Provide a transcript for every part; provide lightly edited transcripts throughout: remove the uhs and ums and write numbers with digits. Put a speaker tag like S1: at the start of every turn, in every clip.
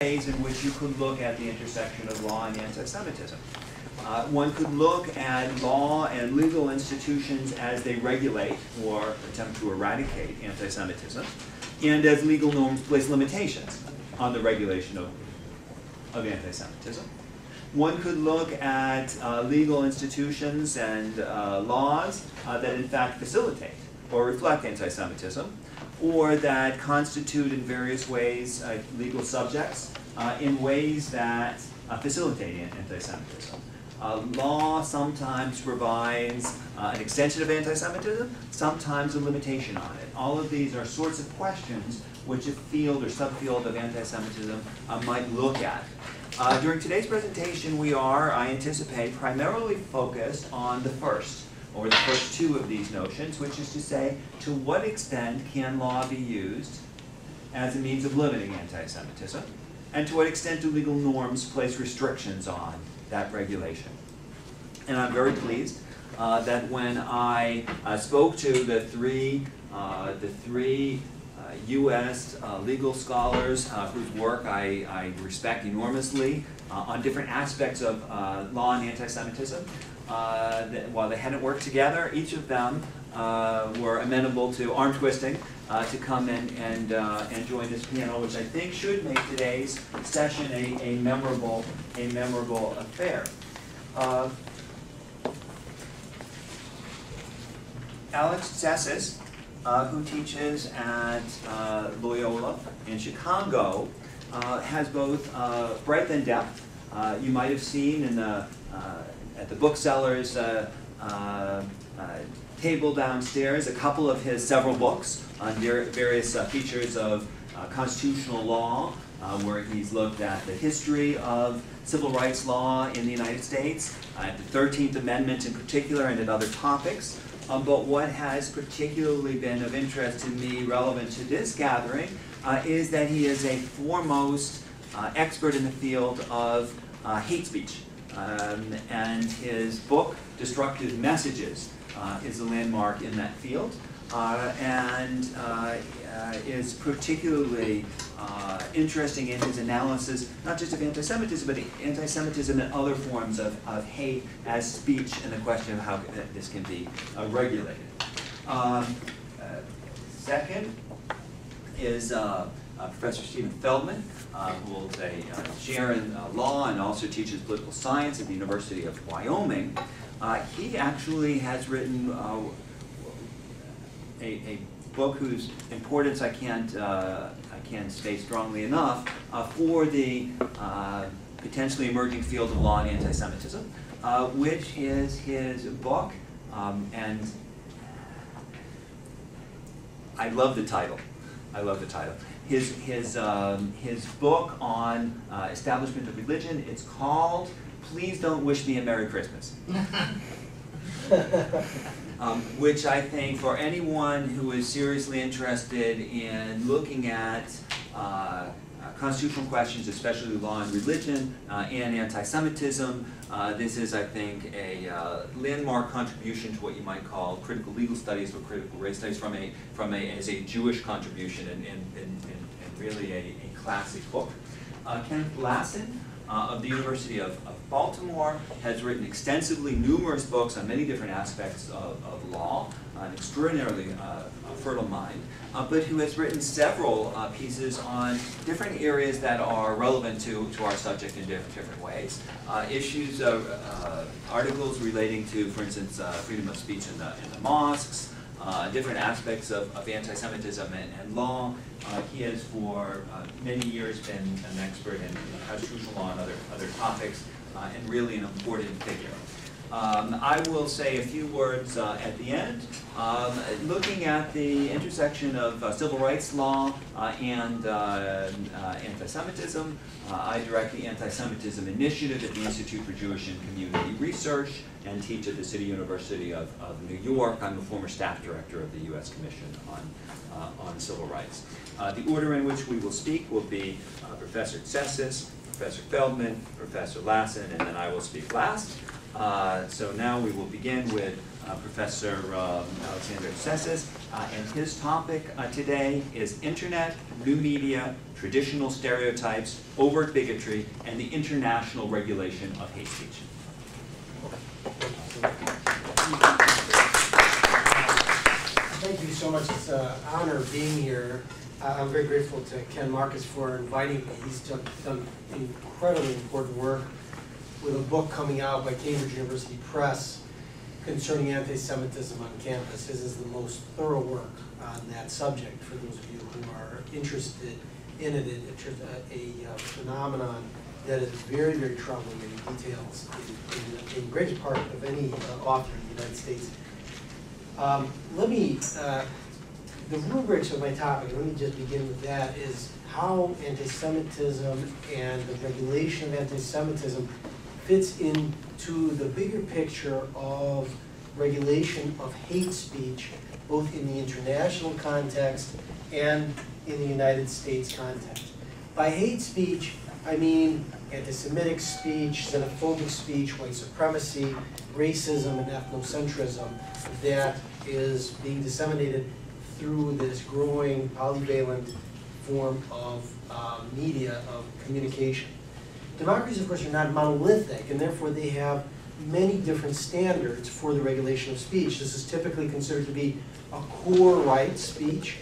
S1: ways in which you could look at the intersection of law and anti-Semitism. One could look at law and legal institutions as they regulate or attempt to eradicate anti-Semitism, and as legal norms place limitations on the regulation of anti-Semitism. One could look at legal institutions and laws that in fact facilitate or reflect anti-Semitism, or that constitute in various ways legal subjects in ways that facilitate anti-Semitism. Law sometimes provides an extension of anti-Semitism, sometimes a limitation on it. All of these are sorts of questions which a field or subfield of anti-Semitism might look at. During today's presentation, we are, I anticipate, primarily focused on the first, or the first two of these notions, which is to say, to what extent can law be used as a means of limiting anti-Semitism, and to what extent do legal norms place restrictions on that regulation. And I'm very pleased that when I spoke to the three U.S. Legal scholars whose work I respect enormously on different aspects of law and anti-Semitism, while they hadn't worked together, each of them were amenable to arm twisting to come in and join this panel, which I think should make today's session a memorable affair. Alex Tsesis, who teaches at Loyolya in Chicago, has both breadth and depth. You might have seen in at the booksellers table downstairs a couple of his several books on various features of constitutional law, where he's looked at the history of civil rights law in the United States, at the 13th Amendment in particular, and at other topics. But what has particularly been of interest to me relevant to this gathering is that he is a foremost expert in the field of hate speech. And his book, Destructive Messages, is a landmark in that field, and is particularly interesting in his analysis, not just of anti-Semitism, but anti-Semitism and other forms of hate as speech, and the question of how this can be regulated. Second is Professor Stephen Feldman, who holds a chair in law and also teaches political science at the University of Wyoming. He actually has written a book whose importance I can't state strongly enough for the potentially emerging field of law and anti-Semitism, which is his book, and I love the title. I love the title. His book on establishment of religion, it's called "Please Don't Wish Me a Merry Christmas," which I think for anyone who is seriously interested in looking at constitutional questions, especially law and religion, and anti-Semitism, this is, I think, a landmark contribution to what you might call critical legal studies or critical race studies as a Jewish contribution, and really a classic book. Kenneth Lasson of the University of Baltimore has written extensively numerous books on many different aspects of law, an extraordinarily fertile mind, but who has written several pieces on different areas that are relevant to our subject in different ways. Issues of articles relating to, for instance, freedom of speech in the mosques, different aspects of anti-Semitism and law. He has for many years been an expert in constitutional law and other topics, and really an important figure. I will say a few words at the end, looking at the intersection of civil rights law and anti-Semitism. I direct the Anti-Semitism Initiative at the Institute for Jewish and Community Research and teach at the City University of New York. I'm the former staff director of the U.S. Commission on Civil Rights. The order in which we will speak will be Professor Tsesis, Professor Feldman, Professor Lasson, and then I will speak last. So now we will begin with Professor Alexander Tsesis, and his topic today is Internet, New Media, Traditional Stereotypes, Overt Bigotry, and the International Regulation of Hate Speech.
S2: Thank you so much. It's an honor being here. I'm very grateful to Ken Marcus for inviting me. He's done incredibly important work with a book coming out by Cambridge University Press concerning anti-Semitism on campus. His is the most thorough work on that subject for those of you who are interested in it. It's a phenomenon that is very, very troubling and details in the greatest part of any author in the United States. The rubrics of my topic, let me just begin with that, is how anti-Semitism and the regulation of anti-Semitism fits into the bigger picture of regulation of hate speech, both in the international context and in the United States context. By hate speech, I mean anti-Semitic speech, xenophobic speech, white supremacy, racism, and ethnocentrism that is being disseminated through this growing polyvalent form of media, of communication. Democracies, of course, are not monolithic, and therefore they have many different standards for the regulation of speech. This is typically considered to be a core right, speech,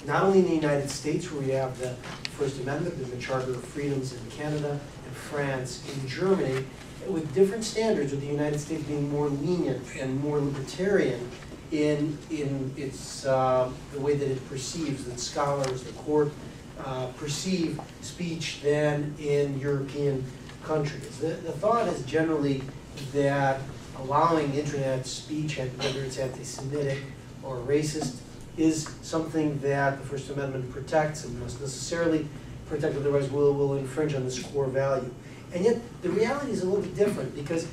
S2: not only in the United States, where we have the First Amendment, there's the Charter of Freedoms in Canada, in France, in Germany, with different standards, with the United States being more lenient and more libertarian in its the way that it perceives, that scholars, the court perceive speech than in European countries. The thought is generally that allowing internet speech, whether it's anti-Semitic or racist, is something that the First Amendment protects and must necessarily protect, otherwise will infringe on this core value. And yet, the reality is a little bit different, because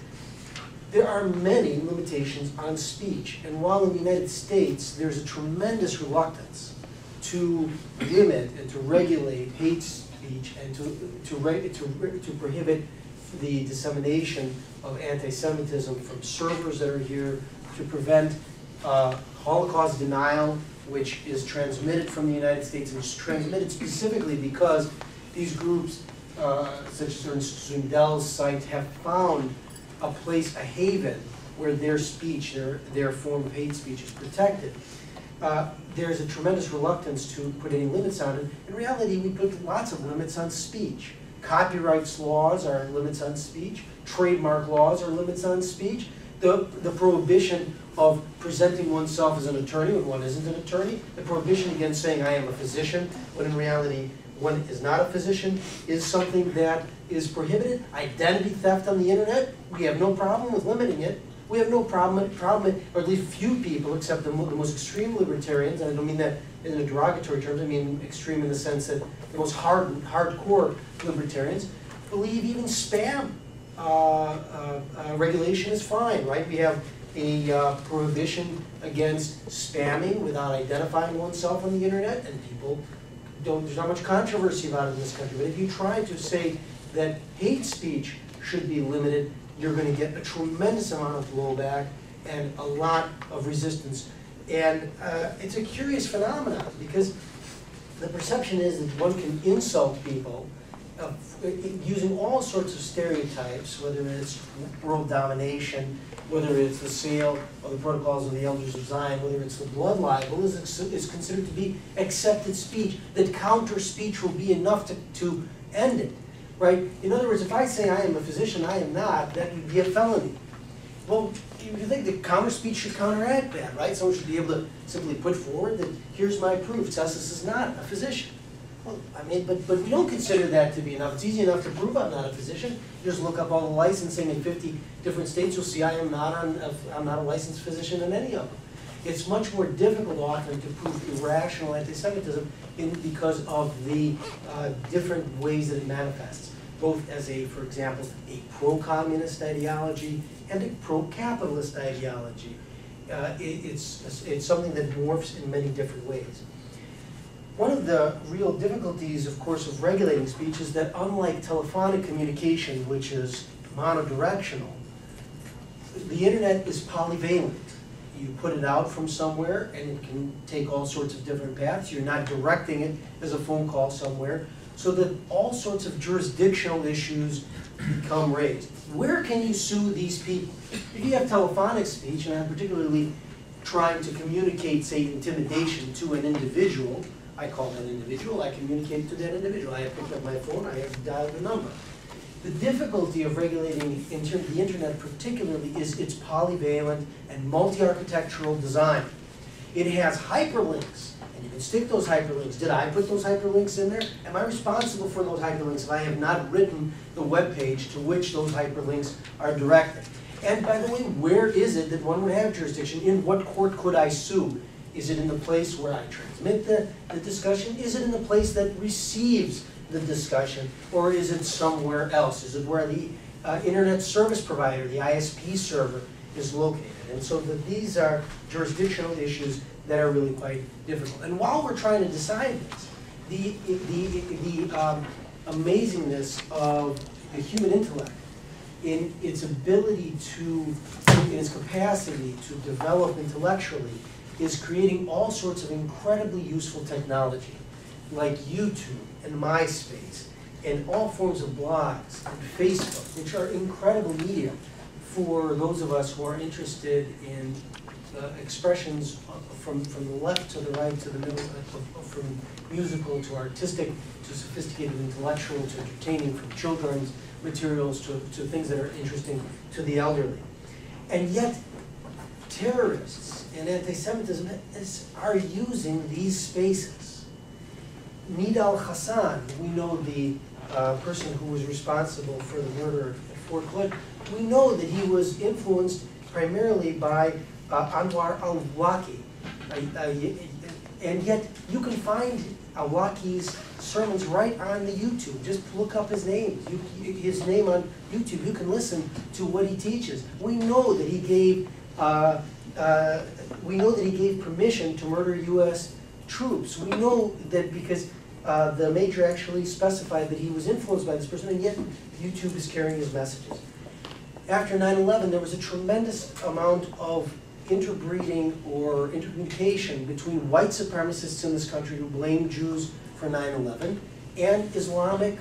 S2: there are many limitations on speech. And while in the United States, there's a tremendous reluctance to limit and to regulate hate speech and to prohibit the dissemination of anti-Semitism from servers that are here, to prevent Holocaust denial, which is transmitted from the United States, and is transmitted specifically because these groups, such as Sundel's site, have found a place, a haven, where their speech, their form of hate speech is protected. There's a tremendous reluctance to put any limits on it. In reality, we put lots of limits on speech. Copyright laws are limits on speech. Trademark laws are limits on speech. The prohibition of presenting oneself as an attorney when one isn't an attorney. The prohibition against saying I am a physician when in reality one is not a physician is something that is prohibited. Identity theft on the internet, we have no problem with limiting it. We have no problem, or at least few people, except the most extreme libertarians, and I don't mean that in a derogatory terms, I mean extreme in the sense that the most hardcore libertarians believe even spam regulation is fine, right? We have a prohibition against spamming without identifying oneself on the internet, and people don't, there's not much controversy about it in this country. But if you try to say that hate speech should be limited, you're going to get a tremendous amount of blowback and a lot of resistance. And it's a curious phenomenon, because the perception is that one can insult people using all sorts of stereotypes, whether it's world domination, whether it's the sale of the protocols of the elders of Zion, whether it's the blood libel, is considered to be accepted speech, that counter speech will be enough to end it, right? In other words, if I say I am a physician, I am not, that would be a felony. Well, you think that counter speech should counteract that, right? Someone should be able to simply put forward that here's my proof, Tsesis is not a physician. Well, I mean, but we don't consider that to be enough. It's easy enough to prove I'm not a physician. You just look up all the licensing in 50 different states, you'll see I'm not a licensed physician in any of them. It's much more difficult often to prove irrational anti-Semitism because of the different ways that it manifests, both as for example, a pro-communist ideology and a pro-capitalist ideology. It's something that morphs in many different ways. One of the real difficulties, of course, of regulating speech is that unlike telephonic communication, which is monodirectional, the internet is polyvalent. You put it out from somewhere, and it can take all sorts of different paths. You're not directing it as a phone call somewhere, so that all sorts of jurisdictional issues become raised. Where can you sue these people? If you have telephonic speech, and I'm particularly trying to communicate, say, intimidation to an individual, I call that individual, I communicate to that individual. I have picked up my phone, I have dialed the number. The difficulty of regulating the internet particularly is its polyvalent and multi-architectural design. It has hyperlinks, and you can stick those hyperlinks. Did I put those hyperlinks in there? Am I responsible for those hyperlinks if I have not written the web page to which those hyperlinks are directed? And by the way, where is it that one would have jurisdiction? In what court could I sue? Is it in the place where I transmit the discussion? Is it in the place that receives the discussion? Or is it somewhere else? Is it where the internet service provider, the ISP server, is located? And so these are jurisdictional issues that are really quite difficult. And while we're trying to decide this, the amazingness of the human intellect in its ability to, in its capacity to develop intellectually, is creating all sorts of incredibly useful technology, like YouTube and MySpace, and all forms of blogs and Facebook, which are incredible media for those of us who are interested in expressions from the left to the right to the middle, from musical to artistic to sophisticated intellectual to entertaining, from children's materials to things that are interesting to the elderly. And yet, terrorists and anti-Semitism are using these spaces. Nidal Hassan, we know the person who was responsible for the murder at Fort Hood, we know that he was influenced primarily by Anwar al-Awlaki. And yet, you can find al-Awlaki's sermons right on the YouTube. Just look up his name. His name on YouTube. You can listen to what he teaches. We know that he gave permission to murder U.S. troops. We know that because the major actually specified that he was influenced by this person, and yet YouTube is carrying his messages. After 9/11, there was a tremendous amount of interbreeding or intercommunication between white supremacists in this country who blamed Jews for 9/11 and Islamic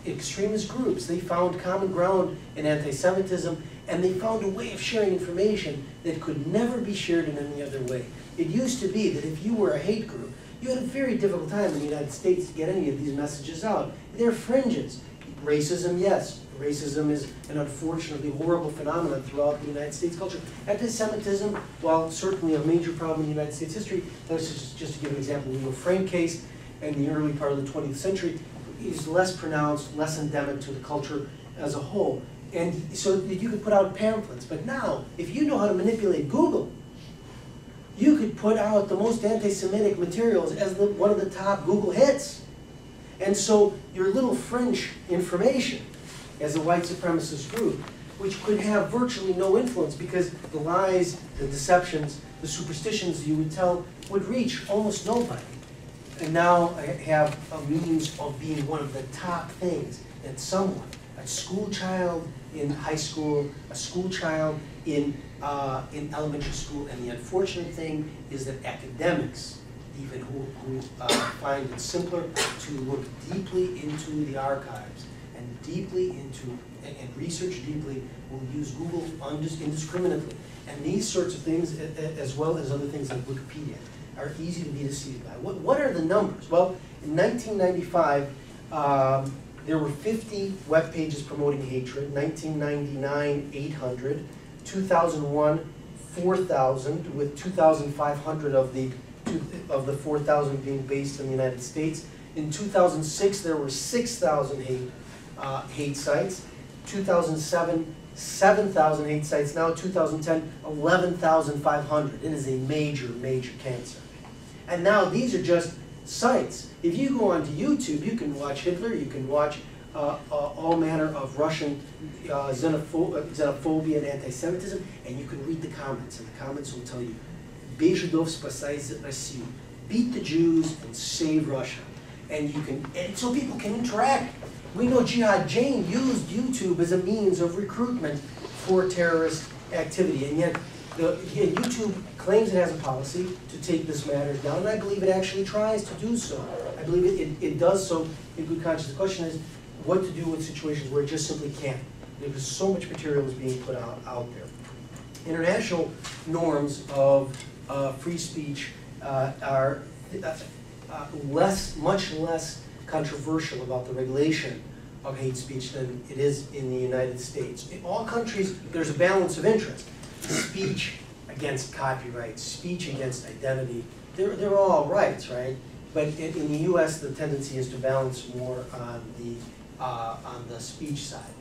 S2: extremist groups. They found common ground in anti-Semitism, and they found a way of sharing information that could never be shared in any other way. It used to be that if you were a hate group, you had a very difficult time in the United States to get any of these messages out. They're fringes. Racism, yes. Racism is an unfortunately horrible phenomenon throughout the United States culture. Anti-Semitism, while certainly a major problem in United States history, just to give an example, the Frank case in the early part of the 20th century is less pronounced, less endemic to the culture as a whole. And so you could put out pamphlets. But now, if you know how to manipulate Google, you could put out the most anti-Semitic materials as one of the top Google hits. And so your little fringe information as a white supremacist group, which could have virtually no influence because the lies, the deceptions, the superstitions you would tell would reach almost nobody. And now have a means of being one of the top things that someone, a school child in high school, a school child in elementary school, and the unfortunate thing is that academics, even who find it simpler to look deeply into the archives and deeply into, and research deeply, will use Google indiscriminately. And these sorts of things, as well as other things like Wikipedia, are easy to be deceived by. What are the numbers? Well, in 1995, there were 50 web pages promoting hatred. 1999, 800. 2001, 4,000, with 2,500 of the 4,000 being based in the United States. In 2006, there were 6,000 hate sites. 2007, 7,000 hate sites. Now 2010, 11,500. It is a major, major cancer. And now these are just sites. If you go onto YouTube, you can watch Hitler, you can watch all manner of Russian xenophobia and anti-Semitism, and you can read the comments, and the comments will tell you, "Бей жидов, спасай Россию." Beat the Jews and save Russia. And so people can interact. We know Jihad Jain used YouTube as a means of recruitment for terrorist activity, and yet Again, YouTube claims it has a policy to take this matter down, and I believe it actually tries to do so. I believe it does so in good conscience. The question is what to do with situations where it just simply can't, because so much material is being put out there. International norms of free speech are much less controversial about the regulation of hate speech than it is in the United States. In all countries, there's a balance of interest. Speech against copyright, speech against identity, they're all rights, right? But in the U.S., the tendency is to balance more on the speech side.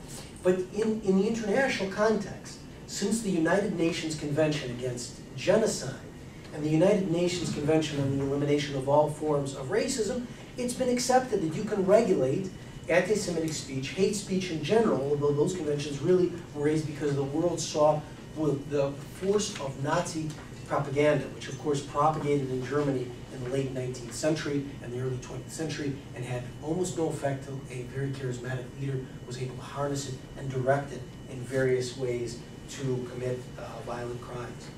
S2: But in the international context, since the United Nations Convention Against Genocide and the United Nations Convention on the Elimination of All Forms of Racism, it's been accepted that you can regulate anti-Semitic speech, hate speech in general, although those conventions really were raised because the world saw the force of Nazi propaganda, which of course propagated in Germany in the late 19th century and the early 20th century and had almost no effect until a very charismatic leader was able to harness it and direct it in various ways to commit violent crimes.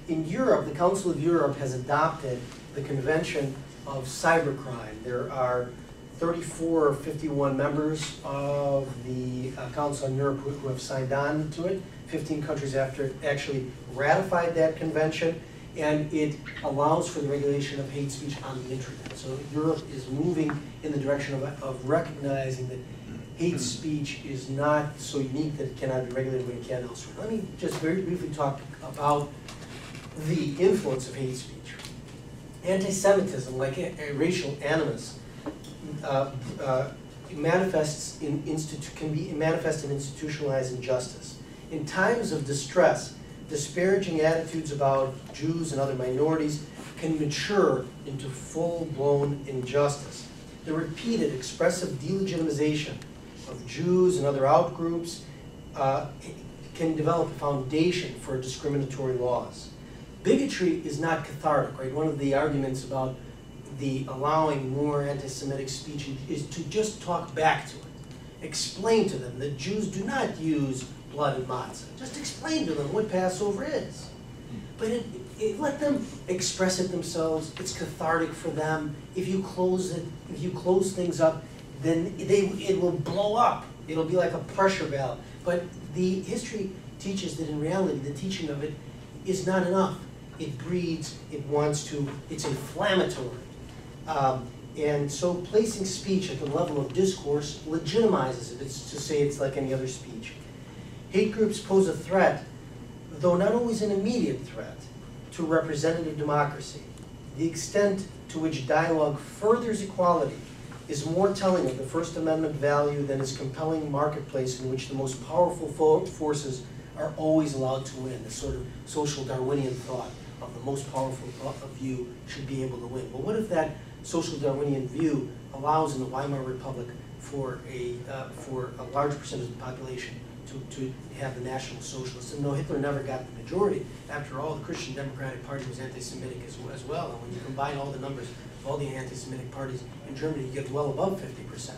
S2: In Europe, the Council of Europe has adopted the Convention of Cybercrime. There are 34 or 51 members of the Council on Europe who have signed on to it. 15 countries after it actually ratified that convention, and it allows for the regulation of hate speech on the internet. So Europe is moving in the direction of recognizing that hate speech is not so unique that it cannot be regulated when it can elsewhere. Let me just very briefly talk about the influence of hate speech. Anti-Semitism, like racial animus, can be manifest in institutionalized injustice. In times of distress, disparaging attitudes about Jews and other minorities can mature into full-blown injustice. The repeated expressive delegitimization of Jews and other outgroups can develop a foundation for discriminatory laws. Bigotry is not cathartic, right? One of the arguments about the allowing more anti-Semitic speech is to just talk back to it. Explain to them that Jews do not use blood and matzah. Just explain to them what Passover is. But let them express it themselves. It's cathartic for them. If you close things up, then it will blow up. It'll be like a pressure valve. But the history teaches that in reality, the teaching of it is not enough. It breeds, it wants to, it's inflammatory. And so placing speech at the level of discourse legitimizes it. It's to say it's like any other speech. Hate groups pose a threat, though not always an immediate threat, to representative democracy. The extent to which dialogue furthers equality is more telling of the First Amendment value than its compelling marketplace in which the most powerful forces are always allowed to win. This sort of social Darwinian thought of the most powerful view should be able to win. But what if that social Darwinian view allows in the Weimar Republic for a large percentage of the population to have the National Socialists? And no, Hitler never got the majority. After all, the Christian Democratic Party was anti-Semitic as well. And when you combine all the numbers of all the anti-Semitic parties in Germany, you get well above 50%.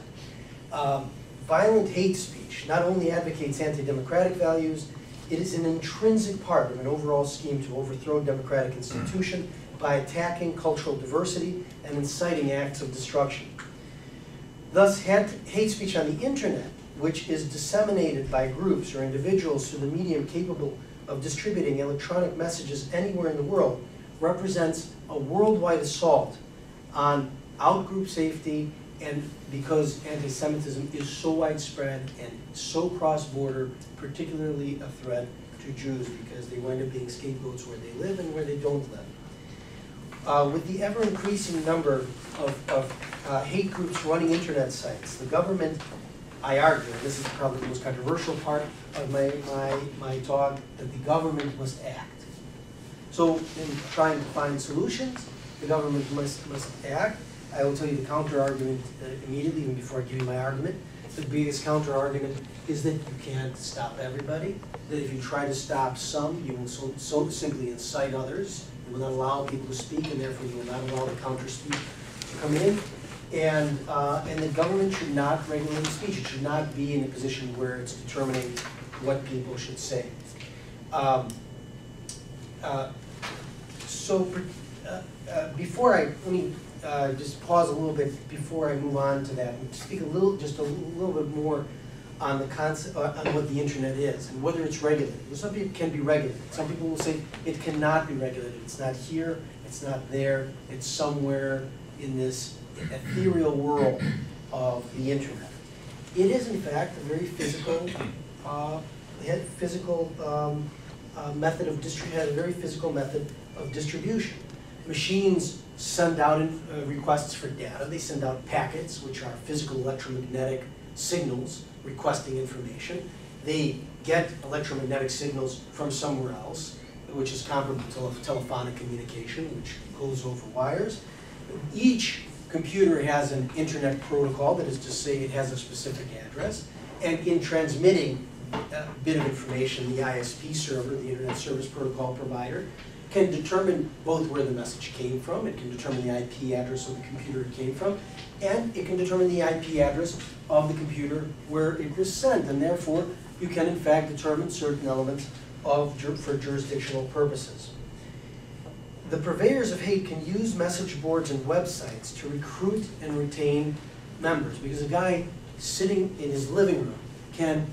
S2: Violent hate speech not only advocates anti-democratic values, it is an intrinsic part of an overall scheme to overthrow democratic institution by attacking cultural diversity and inciting acts of destruction. Thus, hate speech on the internet, which is disseminated by groups or individuals through the medium capable of distributing electronic messages anywhere in the world, represents a worldwide assault on outgroup safety, and because anti-Semitism is so widespread and so cross-border, particularly a threat to Jews because they wind up being scapegoats where they live and where they don't live. With the ever-increasing number of hate groups running internet sites, the government, I argue, and this is probably the most controversial part of my talk, that the government must act. So in trying to find solutions, the government must act. I will tell you the counter-argument immediately, even before I give you my argument. The biggest counter-argument is that you can't stop everybody, that if you try to stop some, you will so simply incite others. You will not allow people to speak, and therefore you will not allow the counter-speech to come in. And the government should not regulate speech. It should not be in a position where it's determining what people should say. Before let me just pause a little bit before I move on to that and speak just a little bit more on the concept, on what the internet is and whether it's regulated. Some people can be regulated. Some people will say it cannot be regulated. It's not here, it's not there, it's somewhere in this ethereal world of the internet. It is in fact a very physical, method of has a very physical method of distribution. Machines send out requests for data. They send out packets, which are physical electromagnetic signals requesting information. They get electromagnetic signals from somewhere else, which is comparable to telephonic communication, which goes over wires. Each computer has an internet protocol, that is to say it has a specific address, and in transmitting a bit of information, the ISP server, the Internet Service Protocol provider, can determine both where the message came from, it can determine the IP address of the computer it came from, and it can determine the IP address of the computer where it was sent, and therefore you can in fact determine certain elements for jurisdictional purposes. The purveyors of hate can use message boards and websites to recruit and retain members, because a guy sitting in his living room can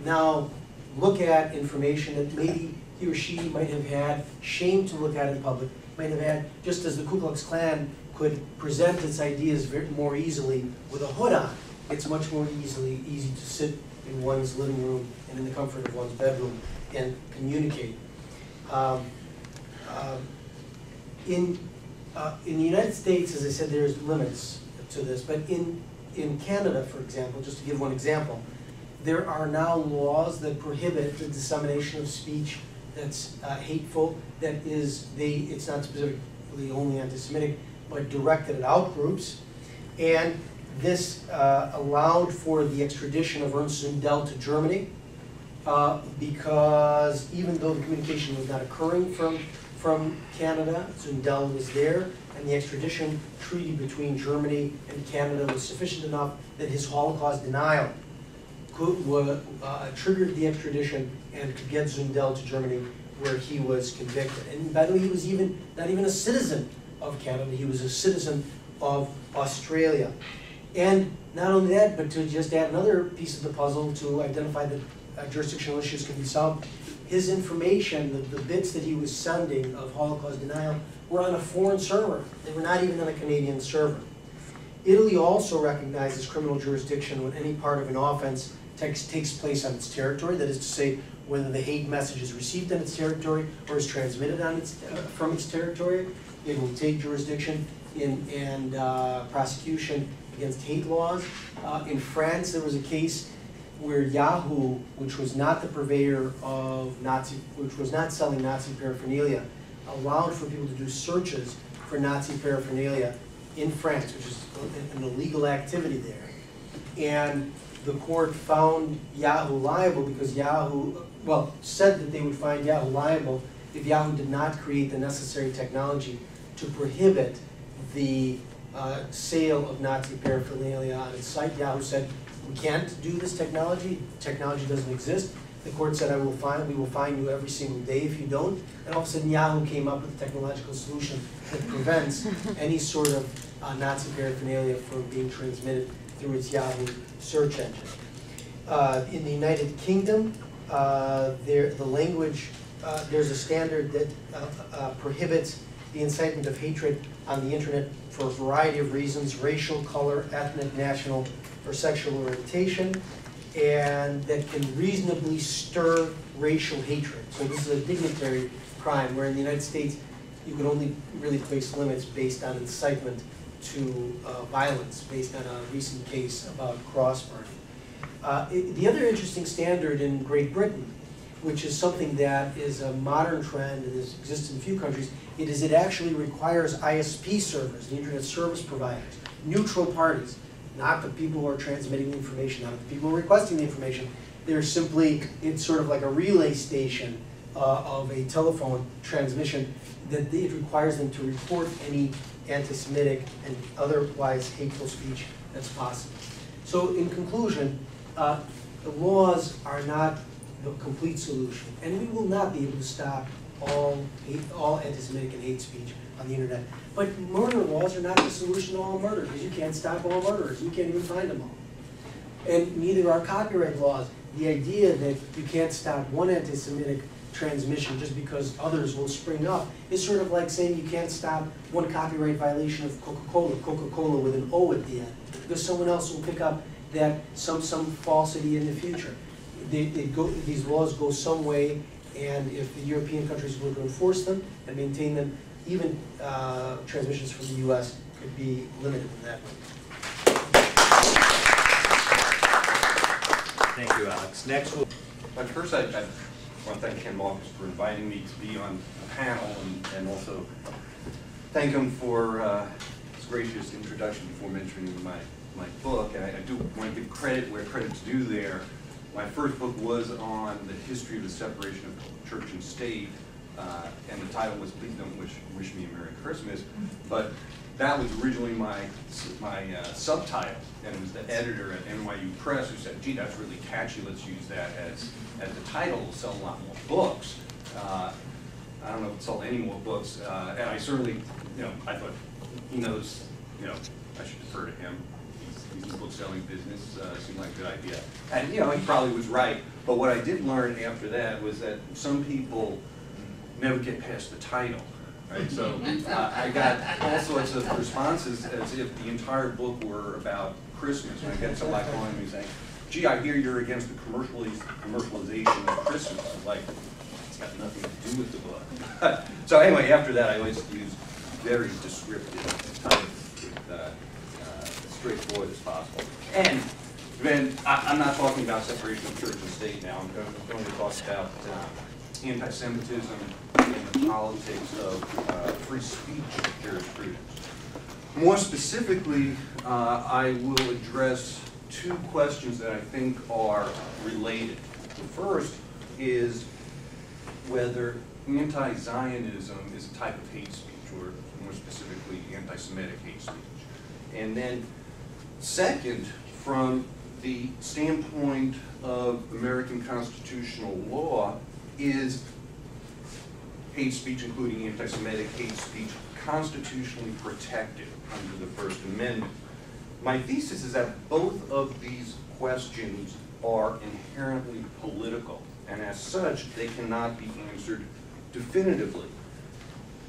S2: now look at information that maybe he or she might have had shame to look at in public, might have had, just as the Ku Klux Klan could present its ideas more easily with a hood on. It's much more easy to sit in one's living room and in the comfort of one's bedroom and communicate. In the United States, as I said, there's limits to this, but in Canada, for example, just to give one example, there are now laws that prohibit the dissemination of speech that's hateful, that it's not specifically only anti-Semitic, but directed at outgroups. And this allowed for the extradition of Ernst Zundel to Germany, because even though the communication was not occurring from Canada, Zundel was there, and the extradition treaty between Germany and Canada was sufficient enough that his Holocaust denial triggered the extradition and could get Zundel to Germany, where he was convicted. And by the way, he was not even a citizen of Canada, he was a citizen of Australia. And not only that, but to just add another piece of the puzzle to identify that jurisdictional issues can be solved, his information, the bits that he was sending of Holocaust denial, were on a foreign server. They were not even on a Canadian server. Italy also recognizes criminal jurisdiction when any part of an offense takes place on its territory, that is to say, whether the hate message is received on its territory or is transmitted from its territory. It will take jurisdiction in prosecution against hate laws. In France, there was a case where Yahoo, which was not the purveyor of which was not selling Nazi paraphernalia, allowed for people to do searches for Nazi paraphernalia in France, which is an illegal activity there. And the court found Yahoo liable because Yahoo, said that they would find Yahoo liable if Yahoo did not create the necessary technology to prohibit the sale of Nazi paraphernalia on its site. Yahoo said, we can't do this technology. Technology doesn't exist. The court said, we will fine you every single day if you don't. And all of a sudden, Yahoo came up with a technological solution that prevents any sort of Nazi paraphernalia from being transmitted through its Yahoo search engine. In the United Kingdom, there's a standard that prohibits the incitement of hatred on the internet for a variety of reasons: racial, color, ethnic, national, or sexual orientation, and that can reasonably stir racial hatred. So this is a dignitary crime, where in the United States you can only really place limits based on incitement to violence, based on a recent case about cross-burning. The other interesting standard in Great Britain, which is something that is a modern trend and exists in a few countries, it actually requires ISP servers, the Internet Service Providers, neutral parties, not the people who are transmitting the information, not the people who are requesting the information. They're simply, it's sort of like a relay station of a telephone transmission, that it requires them to report any anti-Semitic and otherwise hateful speech that's possible. So in conclusion, the laws are not the complete solution. And we will not be able to stop all anti-Semitic and hate speech on the internet. But murder laws are not the solution to all murder, because you can't stop all murderers. You can't even find them all. And neither are copyright laws. The idea that you can't stop one anti-Semitic transmission just because others will spring up is sort of like saying you can't stop one copyright violation of Coca-Cola with an O at the end, because someone else will pick up that some falsity in the future. These laws go some way, and if the European countries were to enforce them and maintain them, even transmissions from the US could be limited in that way.
S1: Thank you, Alex. Next,
S3: But first, I want to thank Ken Marcus for inviting me to be on the panel, and also thank him for his gracious introduction before mentioning my book. And I do want to give credit where credit's due there. My first book was on the history of the separation of church and state, and the title was Please Don't Wish Me a Merry Christmas. But that was originally my subtitle, and it was the editor at NYU Press who said, gee, that's really catchy, let's use that as the title, we'll sell a lot more books. I don't know if it sold any more books, and I certainly, I thought, he knows, I should defer to him. He's in the book selling business, seemed like a good idea. And, he probably was right, but what I did learn after that was that some people never get past the title. Right, so I got all sorts of responses as if the entire book were about Christmas. And I get somebody calling me saying, gee, I hear you're against the commercialization of Christmas. I'm like, it's got nothing to do with the book. So anyway, after that, I always use very descriptive titles, as straightforward as possible. And then I'm not talking about separation of church and state now. I'm going to talk about anti-Semitism and the politics of free speech jurisprudence. More specifically, I will address two questions that I think are related. The first is whether anti-Zionism is a type of hate speech, or more specifically, anti-Semitic hate speech. And then second, from the standpoint of American constitutional law, is hate speech, including anti-Semitic hate speech, constitutionally protected under the First Amendment? My thesis is that both of these questions are inherently political, and as such, they cannot be answered definitively.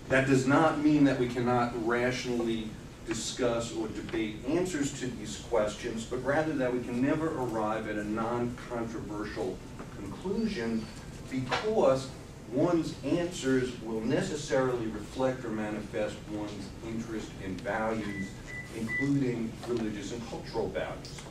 S3: That does not mean that we cannot rationally discuss or debate answers to these questions, but rather that we can never arrive at a non-controversial conclusion, because one's answers will necessarily reflect or manifest one's interest in values, including religious and cultural values.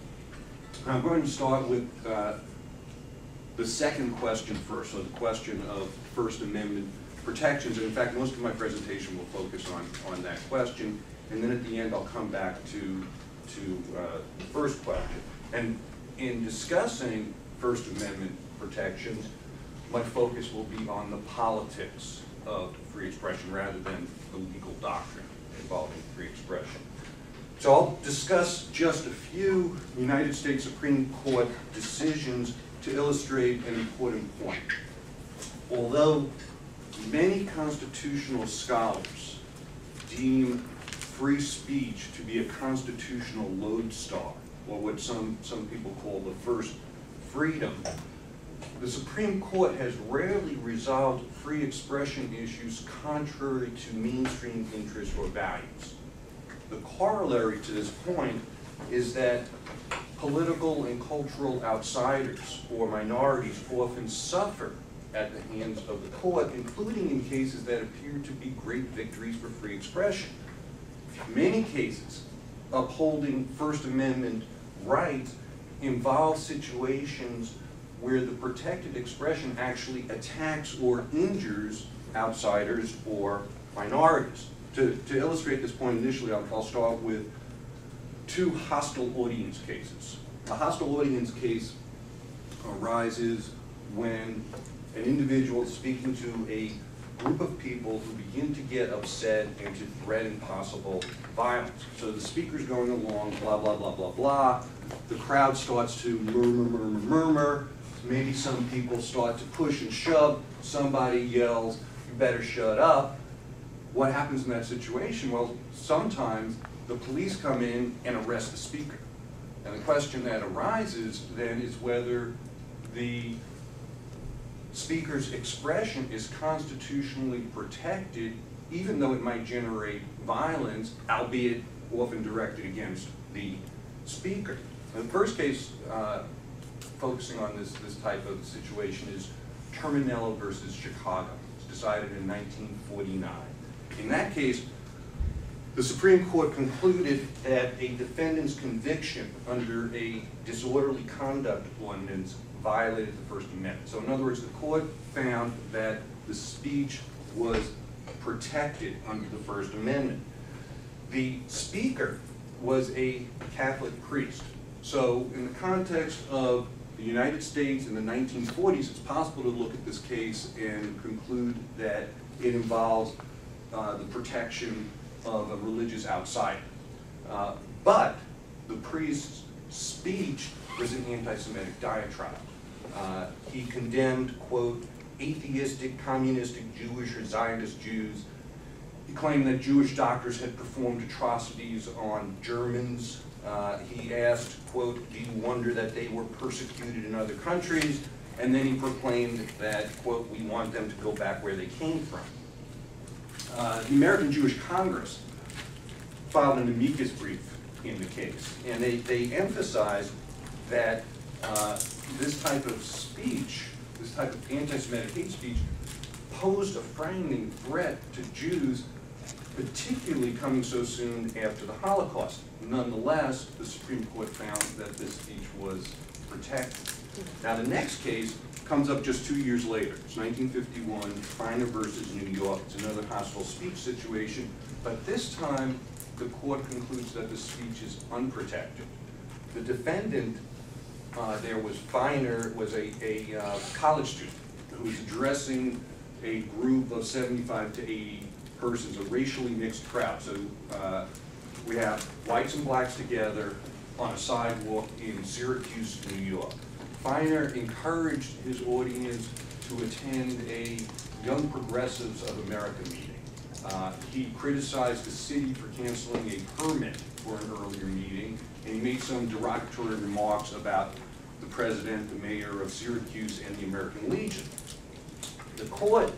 S3: I'm going to start with the second question first, so the question of First Amendment protections. And in fact, most of my presentation will focus on that question. And then at the end, I'll come back to the first question. And in discussing First Amendment protections, my focus will be on the politics of free expression rather than the legal doctrine involving free expression. So I'll discuss just a few United States Supreme Court decisions to illustrate an important point. Although many constitutional scholars deem free speech to be a constitutional lodestar, or what some people call the first freedom, the Supreme Court has rarely resolved free expression issues contrary to mainstream interests or values. The corollary to this point is that political and cultural outsiders or minorities often suffer at the hands of the court, including in cases that appear to be great victories for free expression. Many cases upholding First Amendment rights involve situations where the protected expression actually attacks or injures outsiders or minorities. To illustrate this point initially, I'll start with two hostile audience cases. A hostile audience case arises when an individual is speaking to a group of people who begin to get upset and to threaten possible violence. So the speaker's going along, blah, blah, blah, blah, blah. The crowd starts to murmur, murmur, murmur. maybe some people start to push and shove, somebody yells, "You better shut up." What happens in that situation? Well, sometimes the police come in and arrest the speaker. And the question that arises then is whether the speaker's expression is constitutionally protected, even though it might generate violence, albeit often directed against the speaker. The first case focusing on this type of situation is Terminello versus Chicago. It's decided in 1949. In that case, the Supreme Court concluded that a defendant's conviction under a disorderly conduct ordinance violated the First Amendment. So in other words, the court found that the speech was protected under the First Amendment. The speaker was a Catholic priest. So in the context of the United States in the 1940s, it's possible to look at this case and conclude that it involves the protection of a religious outsider. But the priest's speech was an anti-Semitic diatribe. He condemned, quote, atheistic, communistic, Jewish or Zionist Jews. He claimed that Jewish doctors had performed atrocities on Germans. He asked, quote, "Do you wonder that they were persecuted in other countries?" And then he proclaimed that, quote, "We want them to go back where they came from." The American Jewish Congress filed an amicus brief in the case, and they emphasized that this type of speech, this type of anti-Semitic hate speech, posed a frightening threat to Jews, particularly coming so soon after the Holocaust. Nonetheless, the Supreme Court found that this speech was protected. Now, the next case comes up just 2 years later. It's 1951, Feiner versus New York. It's another hostile speech situation, but this time the court concludes that the speech is unprotected. The defendant there was Feiner, was a college student who was addressing a group of 75 to 80 persons, a racially mixed crowd. So we have whites and blacks together on a sidewalk in Syracuse, New York. Feiner encouraged his audience to attend a Young Progressives of America meeting. He criticized the city for canceling a permit for an earlier meeting, and he made some derogatory remarks about the president, the mayor of Syracuse, and the American Legion. The court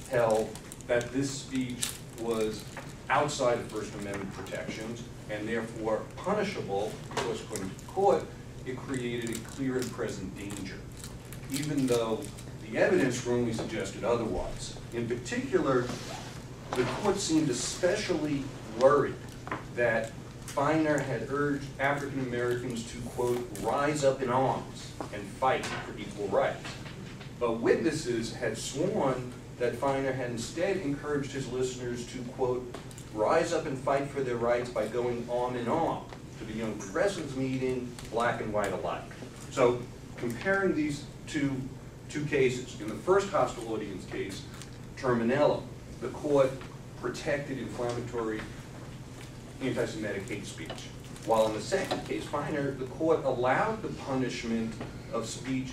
S3: held that this speech was outside of First Amendment protections and therefore punishable because, according to the court, it created a clear and present danger, even though the evidence strongly suggested otherwise. In particular, the court seemed especially worried that Feiner had urged African Americans to, quote, rise up in arms and fight for equal rights. But witnesses had sworn that Feiner had instead encouraged his listeners to, quote, rise up and fight for their rights by going arm in arm to the Young Progressives meeting, black and white alike. So comparing these two cases, in the first hostile audience case, Terminello, the court protected inflammatory anti-Semitic hate speech. While in the second case, Feiner, the court allowed the punishment of speech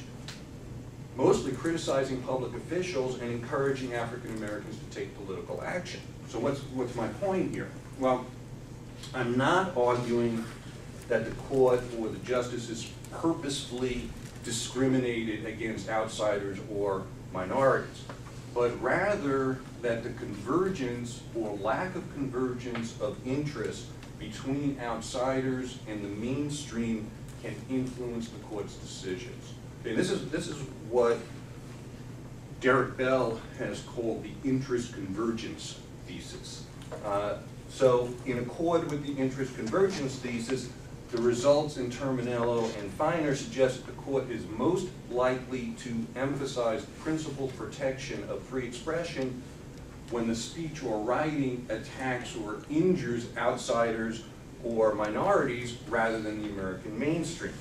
S3: mostly criticizing public officials and encouraging African Americans to take political action. So what's my point here? Well, I'm not arguing that the court or the justices purposefully discriminated against outsiders or minorities, but rather that the convergence or lack of convergence of interest between outsiders and the mainstream can influence the court's decisions. Okay, this is what Derek Bell has called the interest convergence thesis. So in accord with the interest convergence thesis, the results in Terminello and Feiner suggest that the court is most likely to emphasize principled protection of free expression when the speech or writing attacks or injures outsiders or minorities rather than the American mainstream.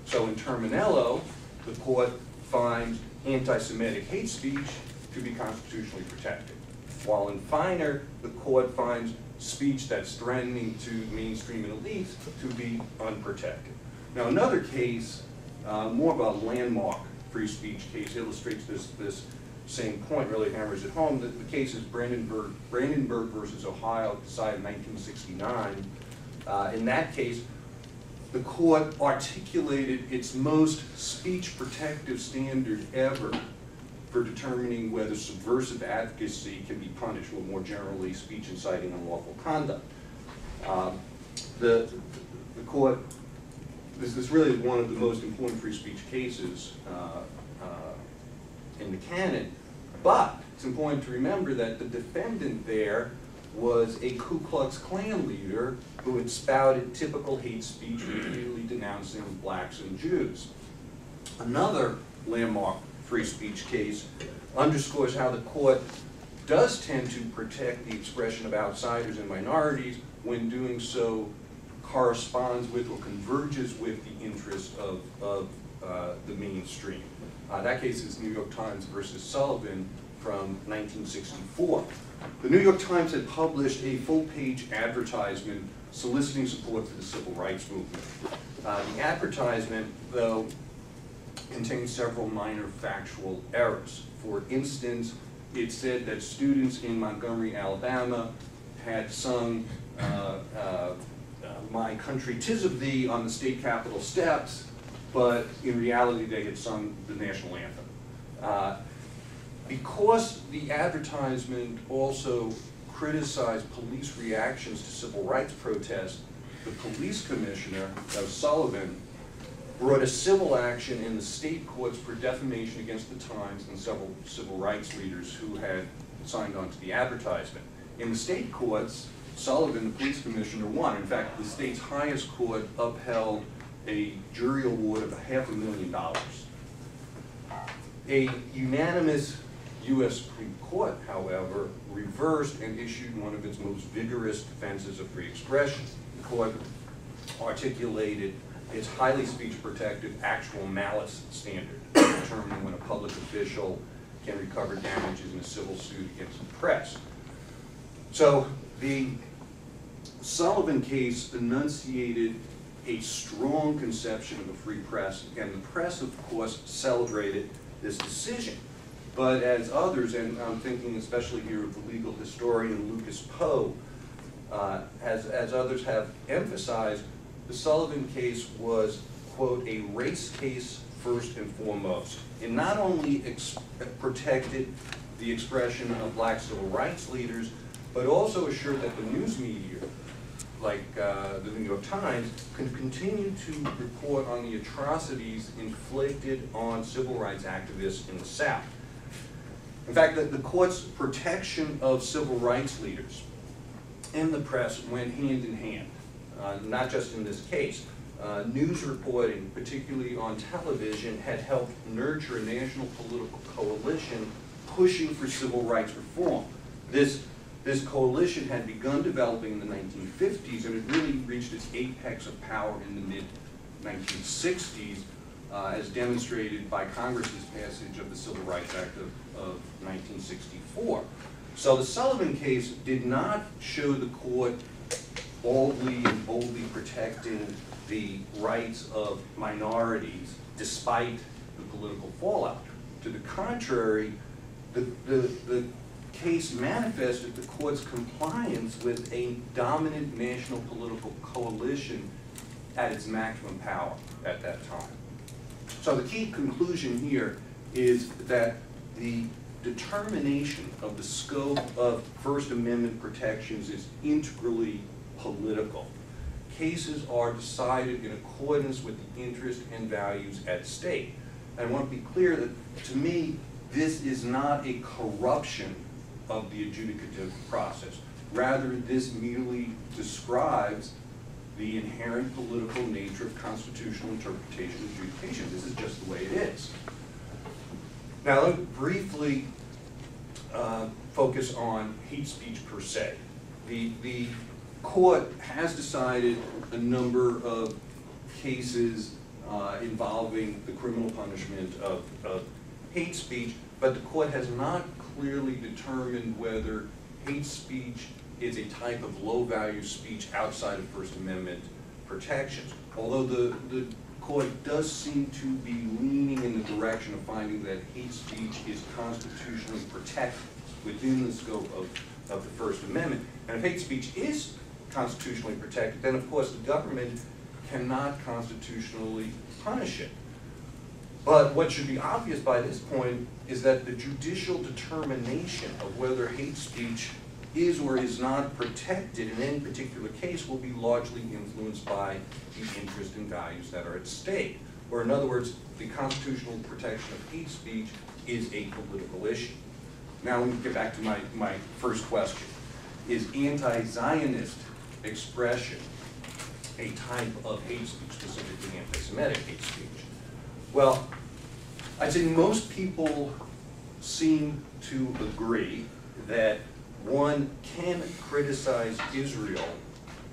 S3: So in Terminello, the court finds anti-Semitic hate speech to be constitutionally protected, while in Feiner, the court finds speech that's threatening to mainstream and elites to be unprotected. Now another case, more of a landmark free speech case illustrates this same point, really hammers it home. The case is Brandenburg versus Ohio, decided in 1969. In that case, the court articulated its most speech protective standard ever for determining whether subversive advocacy can be punished, or more generally, speech inciting unlawful conduct. The court, this is really one of the most important free speech cases in the canon, but it's important to remember that the defendant there was a Ku Klux Klan leader who had spouted typical hate speech, repeatedly denouncing blacks and Jews. Another landmark free speech case underscores how the court does tend to protect the expression of outsiders and minorities when doing so corresponds with or converges with the interests of the mainstream. That case is New York Times versus Sullivan from 1964. The New York Times had published a full-page advertisement soliciting support for the civil rights movement. The advertisement, though, contained several minor factual errors. For instance, it said that students in Montgomery, Alabama had sung My Country 'Tis of Thee on the state capitol steps, but in reality they had sung the national anthem. Because the advertisement also criticized police reactions to civil rights protests, the police commissioner, that was Sullivan, brought a civil action in the state courts for defamation against the Times and several civil rights leaders who had signed on to the advertisement. In the state courts, Sullivan, the police commissioner, won. In fact, the state's highest court upheld a jury award of $500,000. A unanimous U.S. Supreme Court, however, reversed and issued one of its most vigorous defenses of free expression. The court articulated its highly speech-protective actual malice standard, determining when a public official can recover damages in a civil suit against the press. So the Sullivan case enunciated a strong conception of a free press, and the press, of course, celebrated this decision. But as others, and I'm thinking especially here of the legal historian Lucas Poe, as others have emphasized, the Sullivan case was, quote, a race case first and foremost. It not only protected the expression of black civil rights leaders, but also assured that the news media, like the New York Times, can continue to report on the atrocities inflicted on civil rights activists in the South. In fact, the court's protection of civil rights leaders in the press went hand in hand, not just in this case. News reporting, particularly on television, had helped nurture a national political coalition pushing for civil rights reform. This coalition had begun developing in the 1950s, and it really reached its apex of power in the mid-1960s, as demonstrated by Congress's passage of the Civil Rights Act of 1964. So the Sullivan case did not show the court boldly and boldly protecting the rights of minorities despite the political fallout. To the contrary, the case manifested the court's compliance with a dominant national political coalition at its maximum power at that time. So the key conclusion here is that the determination of the scope of First Amendment protections is integrally political. Cases are decided in accordance with the interests and values at stake. I want to be clear that, to me, this is not a corruption of the adjudicative process. Rather, this merely describes the inherent political nature of constitutional interpretation and adjudication. This is just the way it is. Now, let me briefly focus on hate speech per se. The court has decided a number of cases involving the criminal punishment of hate speech, but the court has not clearly determined whether hate speech is a type of low-value speech outside of First Amendment protections. Although the court does seem to be leaning in the direction of finding that hate speech is constitutionally protected within the scope of the First Amendment. And if hate speech is constitutionally protected, then of course the government cannot constitutionally punish it. But what should be obvious by this point is that the judicial determination of whether hate speech is or is not protected in any particular case will be largely influenced by the interest and values that are at stake. Or in other words, the constitutional protection of hate speech is a political issue. Now let me get back to my first question. Is anti-Zionist expression a type of hate speech, specifically anti-Semitic hate speech? Well, I'd say most people seem to agree that one can criticize Israel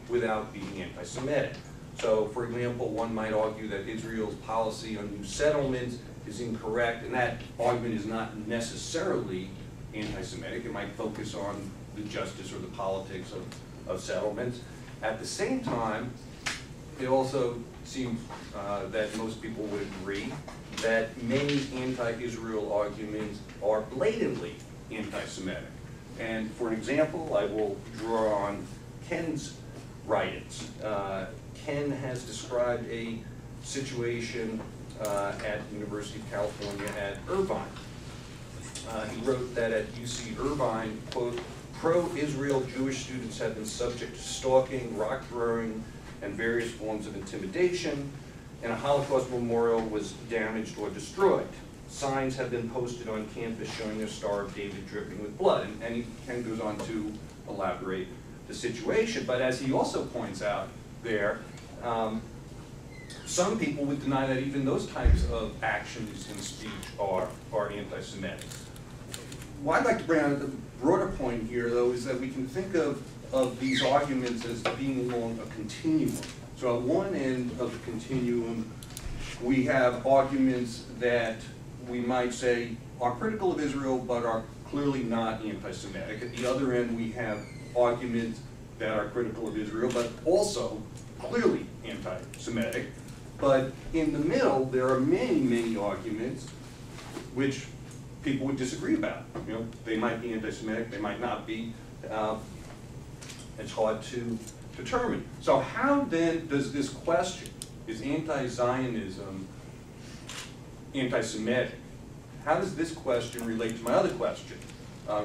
S3: without being anti-Semitic. So, for example, one might argue that Israel's policy on new settlements is incorrect, and that argument is not necessarily anti-Semitic. It might focus on the justice or the politics of settlements. At the same time, it also seems that most people would agree that many anti-Israel arguments are blatantly anti-Semitic. And for an example, I will draw on Ken's writings. Ken has described a situation at the University of California at Irvine. He wrote that at UC Irvine, quote, pro-Israel Jewish students have been subject to stalking, rock throwing, and various forms of intimidation, and a Holocaust memorial was damaged or destroyed. Signs have been posted on campus showing a Star of David dripping with blood. And Ken goes on to elaborate the situation. But as he also points out there, some people would deny that even those types of actions in speech are anti-Semitic. What I'd like to bring out the broader point here, though, is that we can think of these arguments as being along a continuum. So at one end of the continuum, we have arguments that we might say are critical of Israel but are clearly not anti-Semitic. At the other end, we have arguments that are critical of Israel but also clearly anti-Semitic. But in the middle, there are many, many arguments which people would disagree about. You know, they might be anti-Semitic, they might not be. It's hard to determine. So how then does this question, is anti-Zionism anti-Semitic? How does this question relate to my other question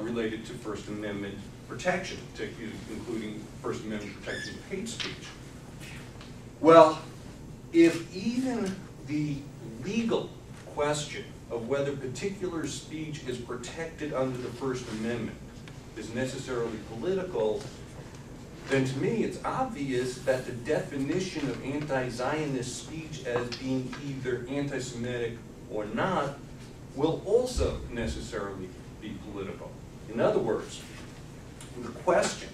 S3: related to First Amendment protection, including First Amendment protection of hate speech? Well, if even the legal question of whether particular speech is protected under the First Amendment is necessarily political, then to me it's obvious that the definition of anti-Zionist speech as being either anti-Semitic or not will also necessarily be political. In other words, the question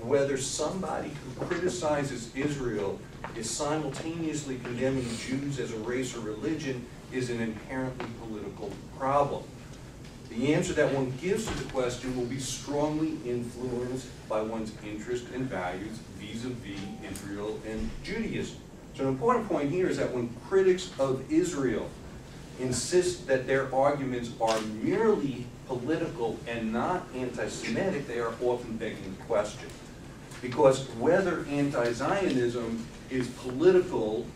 S3: whether somebody who criticizes Israel is simultaneously condemning Jews as a race or religion is an inherently political problem. The answer that one gives to the question will be strongly influenced by one's interest and values vis-a-vis Israel and Judaism. So an important point here is that when critics of Israel insist that their arguments are merely political and not anti-Semitic, they are often begging the question. Because whether anti-Zionism is political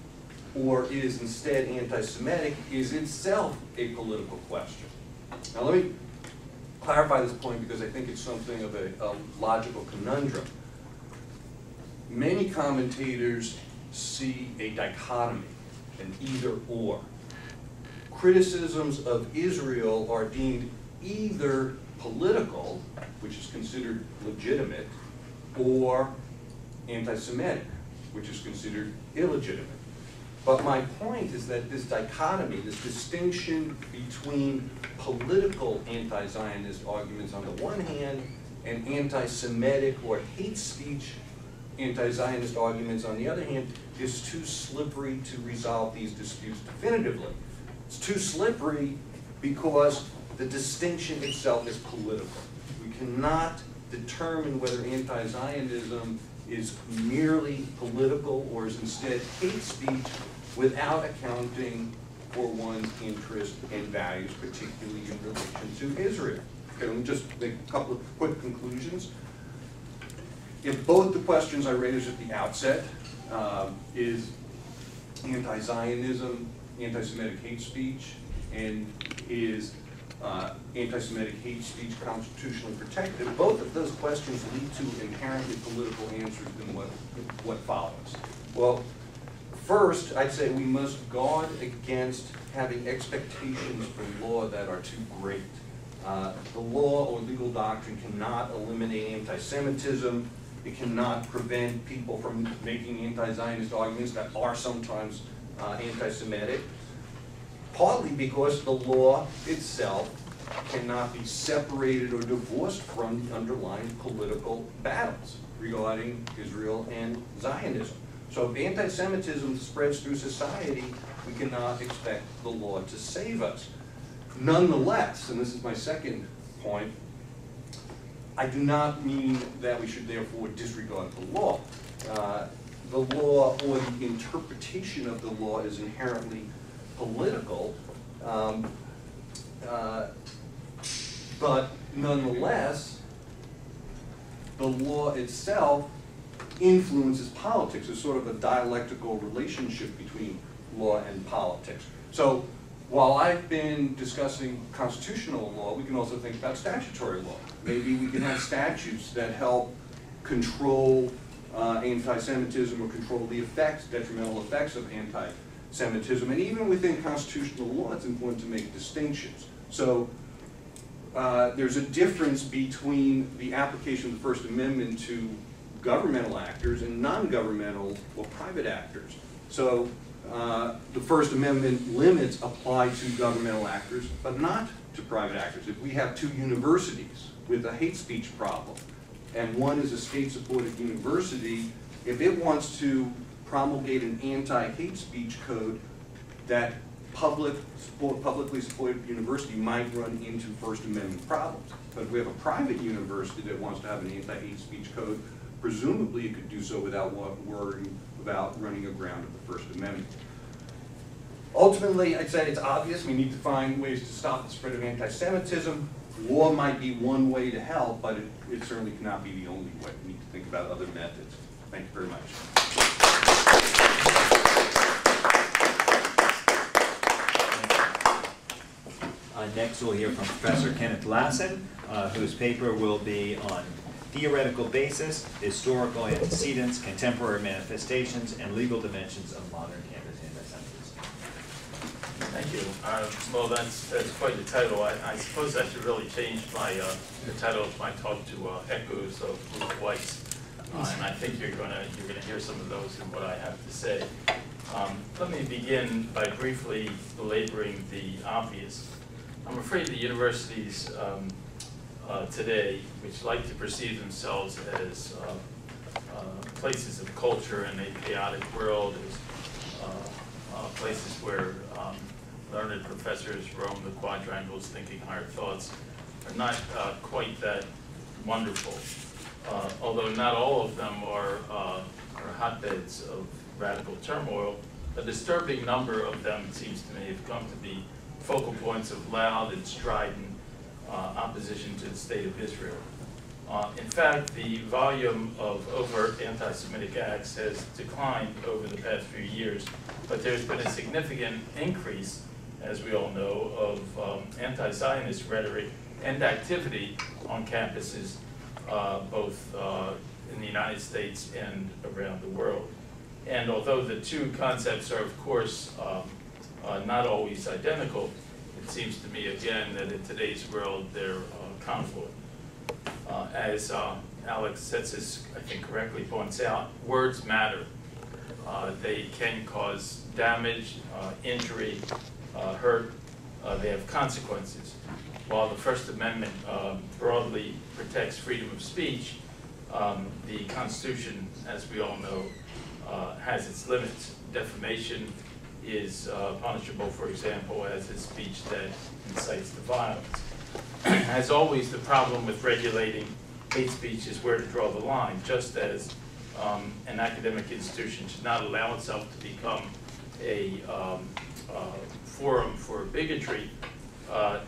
S3: or is instead anti-Semitic is itself a political question. Now let me clarify this point because I think it's something of a logical conundrum. Many commentators see a dichotomy, an either-or. Criticisms of Israel are deemed either political, which is considered legitimate, or anti-Semitic, which is considered illegitimate. But my point is that this dichotomy, this distinction between political anti-Zionist arguments on the one hand and anti-Semitic or hate speech anti-Zionist arguments on the other hand is too slippery to resolve these disputes definitively. It's too slippery because the distinction itself is political. We cannot determine whether anti-Zionism is merely political or is instead hate speech without accounting for one's interest and values, particularly in relation to Israel. Okay, let me just make a couple of quick conclusions. If both the questions I raised at the outset, is anti-Zionism, anti-Semitic hate speech, and is anti-Semitic hate speech constitutionally protected, both of those questions lead to inherently political answers in what follows. Well, first, I'd say we must guard against having expectations for law that are too great. The law or legal doctrine cannot eliminate anti-Semitism. It cannot prevent people from making anti-Zionist arguments that are sometimes anti-Semitic, partly because the law itself cannot be separated or divorced from the underlying political battles regarding Israel and Zionism. So if anti-Semitism spreads through society, we cannot expect the law to save us. Nonetheless, and this is my second point, I do not mean that we should therefore disregard the law. The law or the interpretation of the law is inherently political, but nonetheless, the law itself influences politics. There's sort of a dialectical relationship between law and politics. So while I've been discussing constitutional law, we can also think about statutory law. Maybe we can have statutes that help control anti-Semitism or control the effects, detrimental effects of anti-Semitism. And even within constitutional law, it's important to make distinctions. So there's a difference between the application of the First Amendment to governmental actors and non-governmental or private actors. So the First Amendment limits apply to governmental actors, but not to private actors. If we have two universities with a hate speech problem, and one is a state-supported university, if it wants to promulgate an anti-hate speech code, that publicly supported university might run into First Amendment problems. But if we have a private university that wants to have an anti-hate speech code, presumably it could do so without worrying about running aground of the First Amendment. Ultimately, I'd say it's obvious we need to find ways to stop the spread of anti-Semitism. Law might be one way to help, but it certainly cannot be the only way. We need to think about other methods. Thank you very much.
S1: Next, we'll hear from Professor Kenneth Lasson, whose paper will be on theoretical basis, historical antecedents, contemporary manifestations, and legal dimensions of modern antisemitism.
S4: Thank you. Well, that's quite the title. I suppose I should really change the title of my talk to Echoes of YIISA. And I think you're gonna hear some of those in what I have to say. Let me begin by briefly belaboring the obvious. I'm afraid the universities today, which like to perceive themselves as places of culture in a chaotic world, as places where learned professors roam the quadrangles thinking higher thoughts, are not quite that wonderful. Although not all of them are hotbeds of radical turmoil, a disturbing number of them, it seems to me, have come to be focal points of loud and strident opposition to the state of Israel. In fact, the volume of overt anti-Semitic acts has declined over the past few years, but there's been a significant increase, as we all know, of anti-Zionist rhetoric and activity on campuses, both in the United States and around the world. And although the two concepts are, of course, not always identical, it seems to me, again, that in today's world, they're confluent. As Alex Tsesis, I think, correctly points out, words matter. They can cause damage, injury, hurt. They have consequences. While the First Amendment broadly protects freedom of speech, the Constitution, as we all know, has its limits. Defamation is punishable, for example, as a speech that incites to violence. As always, the problem with regulating hate speech is where to draw the line, just as an academic institution should not allow itself to become a forum for bigotry,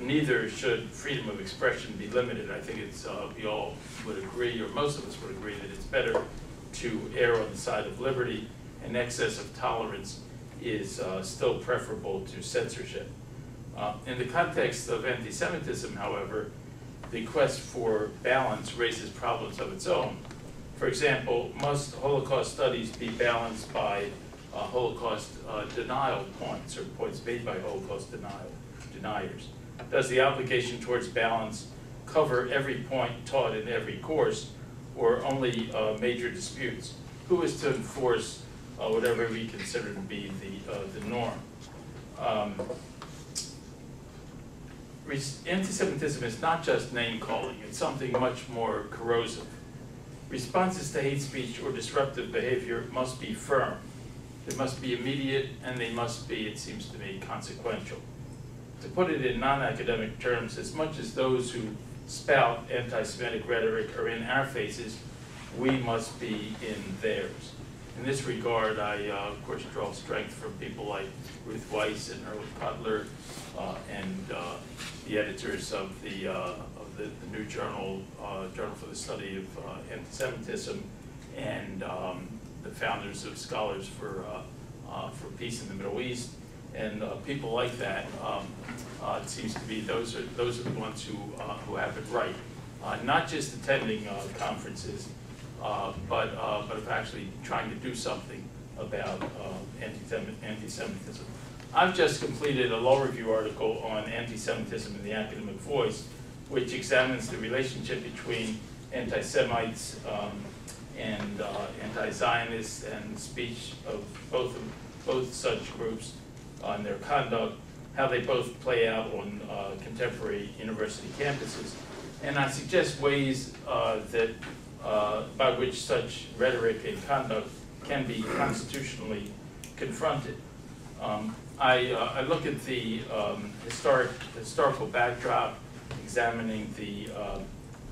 S4: neither should freedom of expression be limited. I think it's, we all would agree, or most of us would agree, that it's better to err on the side of liberty, and excess of tolerance is still preferable to censorship. In the context of anti-Semitism, however, the quest for balance raises problems of its own. For example, must Holocaust studies be balanced by Holocaust denial points, or points made by Holocaust deniers? Does the obligation towards balance cover every point taught in every course, or only major disputes? Who is to enforce whatever we consider to be the norm? Anti-Semitism is not just name-calling, it's something much more corrosive. Responses to hate speech or disruptive behavior must be firm. They must be immediate, and they must be, it seems to me, consequential. To put it in non-academic terms, as much as those who spout anti-Semitic rhetoric are in our faces, we must be in theirs. In this regard, I, of course, draw strength from people like Ruth Weiss and Erwin Cutler, and the editors of the new journal, Journal for the Study of Antisemitism, and the founders of Scholars for Peace in the Middle East, and people like that. It seems to be those are the ones who have it right, not just attending conferences, but of actually trying to do something about anti-Semitism. I've just completed a law review article on anti-Semitism in the academic voice, which examines the relationship between anti-Semites and anti-Zionists and speech of both such groups on their conduct, how they both play out on contemporary university campuses. And I suggest ways that by which such rhetoric and conduct can be constitutionally confronted. I look at the historical backdrop, examining the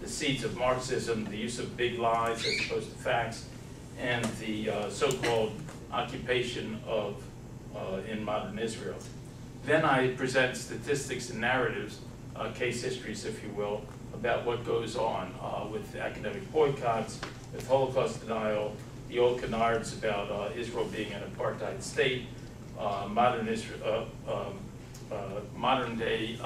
S4: seeds of Marxism, the use of big lies as opposed to facts, and the so-called occupation of in modern Israel. Then I present statistics and narratives, case histories, if you will, about what goes on with academic boycotts, with Holocaust denial, the old canards about Israel being an apartheid state, modern day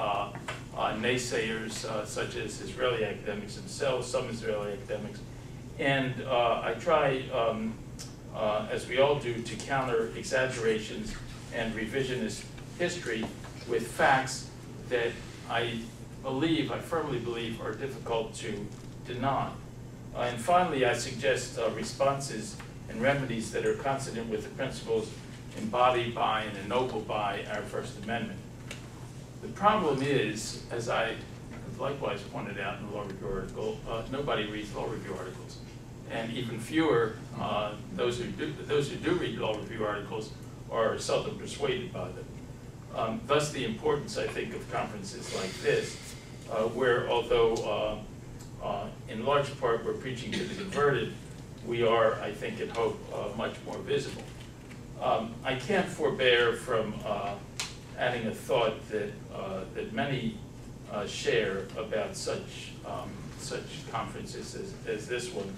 S4: naysayers such as Israeli academics themselves, some Israeli academics, and I try, as we all do, to counter exaggerations and revisionist history with facts that I firmly believe, are difficult to deny. And finally, I suggest responses and remedies that are consonant with the principles embodied by and ennobled by our First Amendment. The problem is, as I have likewise pointed out in the law review article, nobody reads law review articles, and even fewer those who do read law review articles are seldom persuaded by them. Thus, the importance, I think, of conferences like this, where although in large part we're preaching to the converted, we are, I think, and hope, much more visible. I can't forbear from adding a thought that many share about such conferences as this one,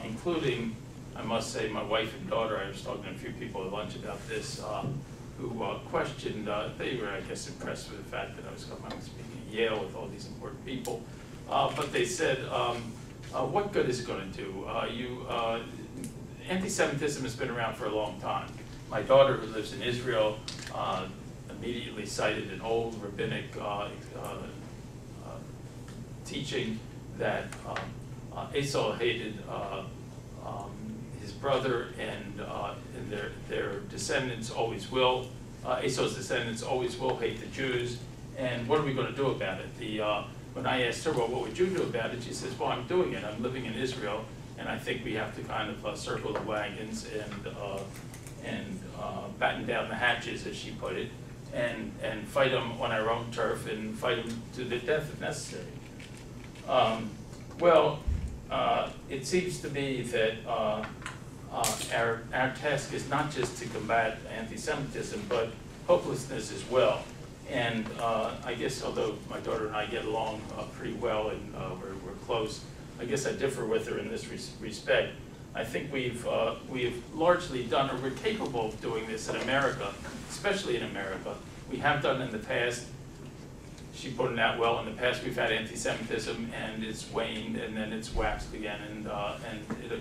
S4: including, I must say, my wife and daughter. I was talking to a few people at lunch about this, who questioned, they were, I guess, impressed with the fact that I was speaking at Yale with all these important people, but they said, what good is it going to do? Anti-Semitism has been around for a long time. My daughter, who lives in Israel, immediately cited an old rabbinic teaching that Esau hated his brother, and their descendants always will. Esau's descendants always will hate the Jews. And what are we going to do about it? When I asked her, well, what would you do about it? She says, well, I'm doing it. I'm living in Israel, and I think we have to kind of circle the wagons and batten down the hatches, as she put it, and fight them on our own turf and fight them to the death if necessary. Well, it seems to me that our task is not just to combat anti-Semitism, but hopelessness as well. And I guess, although my daughter and I get along pretty well and we're close, I guess I differ with her in this respect. I think we've largely done, or we're capable of doing this in America, especially in America. We have done in the past. She put it out well. In the past, we've had anti-Semitism, and it's waned, and then it's waxed again, and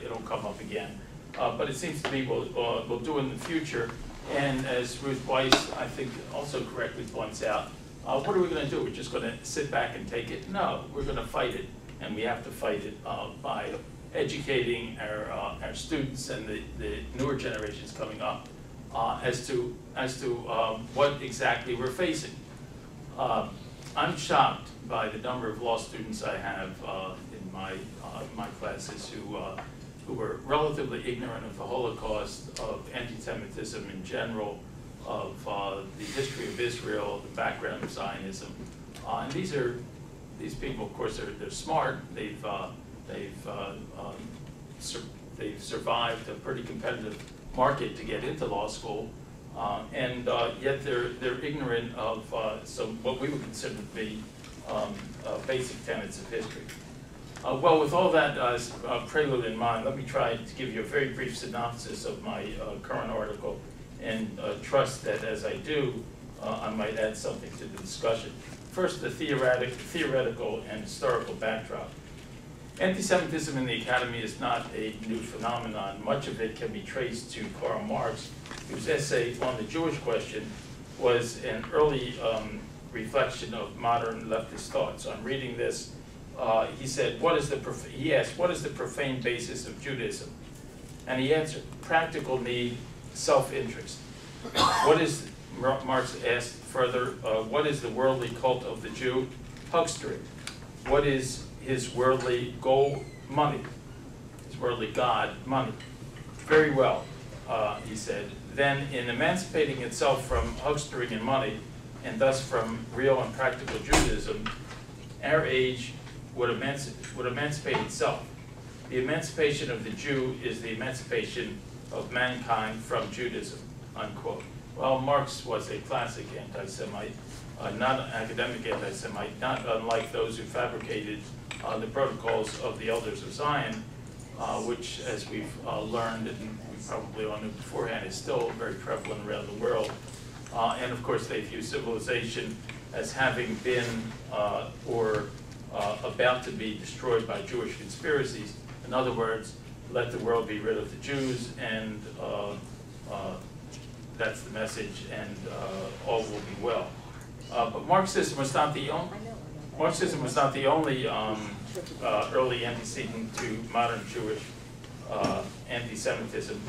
S4: it'll come up again. But it seems to me we'll do it in the future. And as Ruth Weiss, I think, also correctly points out, what are we going to do? We're just going to sit back and take it? No, we're going to fight it, and we have to fight it by educating our students and the newer generations coming up as to what exactly we're facing. I'm shocked by the number of law students I have in my classes who were relatively ignorant of the Holocaust, of anti-Semitism in general, of the history of Israel, the background of Zionism. And these people, of course, they're smart. They've survived a pretty competitive market to get into law school, and yet they're ignorant of some what we would consider to be basic tenets of history. Well, with all that as a prelude in mind, let me try to give you a very brief synopsis of my current article, and trust that as I do, I might add something to the discussion. First, the theoretical and historical backdrop. Anti-Semitism in the academy is not a new phenomenon. Much of it can be traced to Karl Marx, whose essay on the Jewish question was an early reflection of modern leftist thoughts. On reading this, he said, he asked, what is the profane basis of Judaism? And he answered, practical need, self-interest. What is, Marx asked further, what is the worldly cult of the Jew? Huckstering. What is his worldly goal? Money. His worldly god, money. Very well, he said. Then, in emancipating itself from huckstering and money, and thus from real and practical Judaism, our age would emancipate itself. The emancipation of the Jew is the emancipation of mankind from Judaism, unquote. Well, Marx was a classic anti-Semite, not an academic anti-Semite, not unlike those who fabricated the protocols of the Elders of Zion, which, as we've learned, and we probably all knew beforehand, is still very prevalent around the world. And of course, they view civilization as having been or about to be destroyed by Jewish conspiracies. In other words, let the world be rid of the Jews, and that's the message, and all will be well. But Marxism was not the only early antecedent to modern Jewish anti-Semitism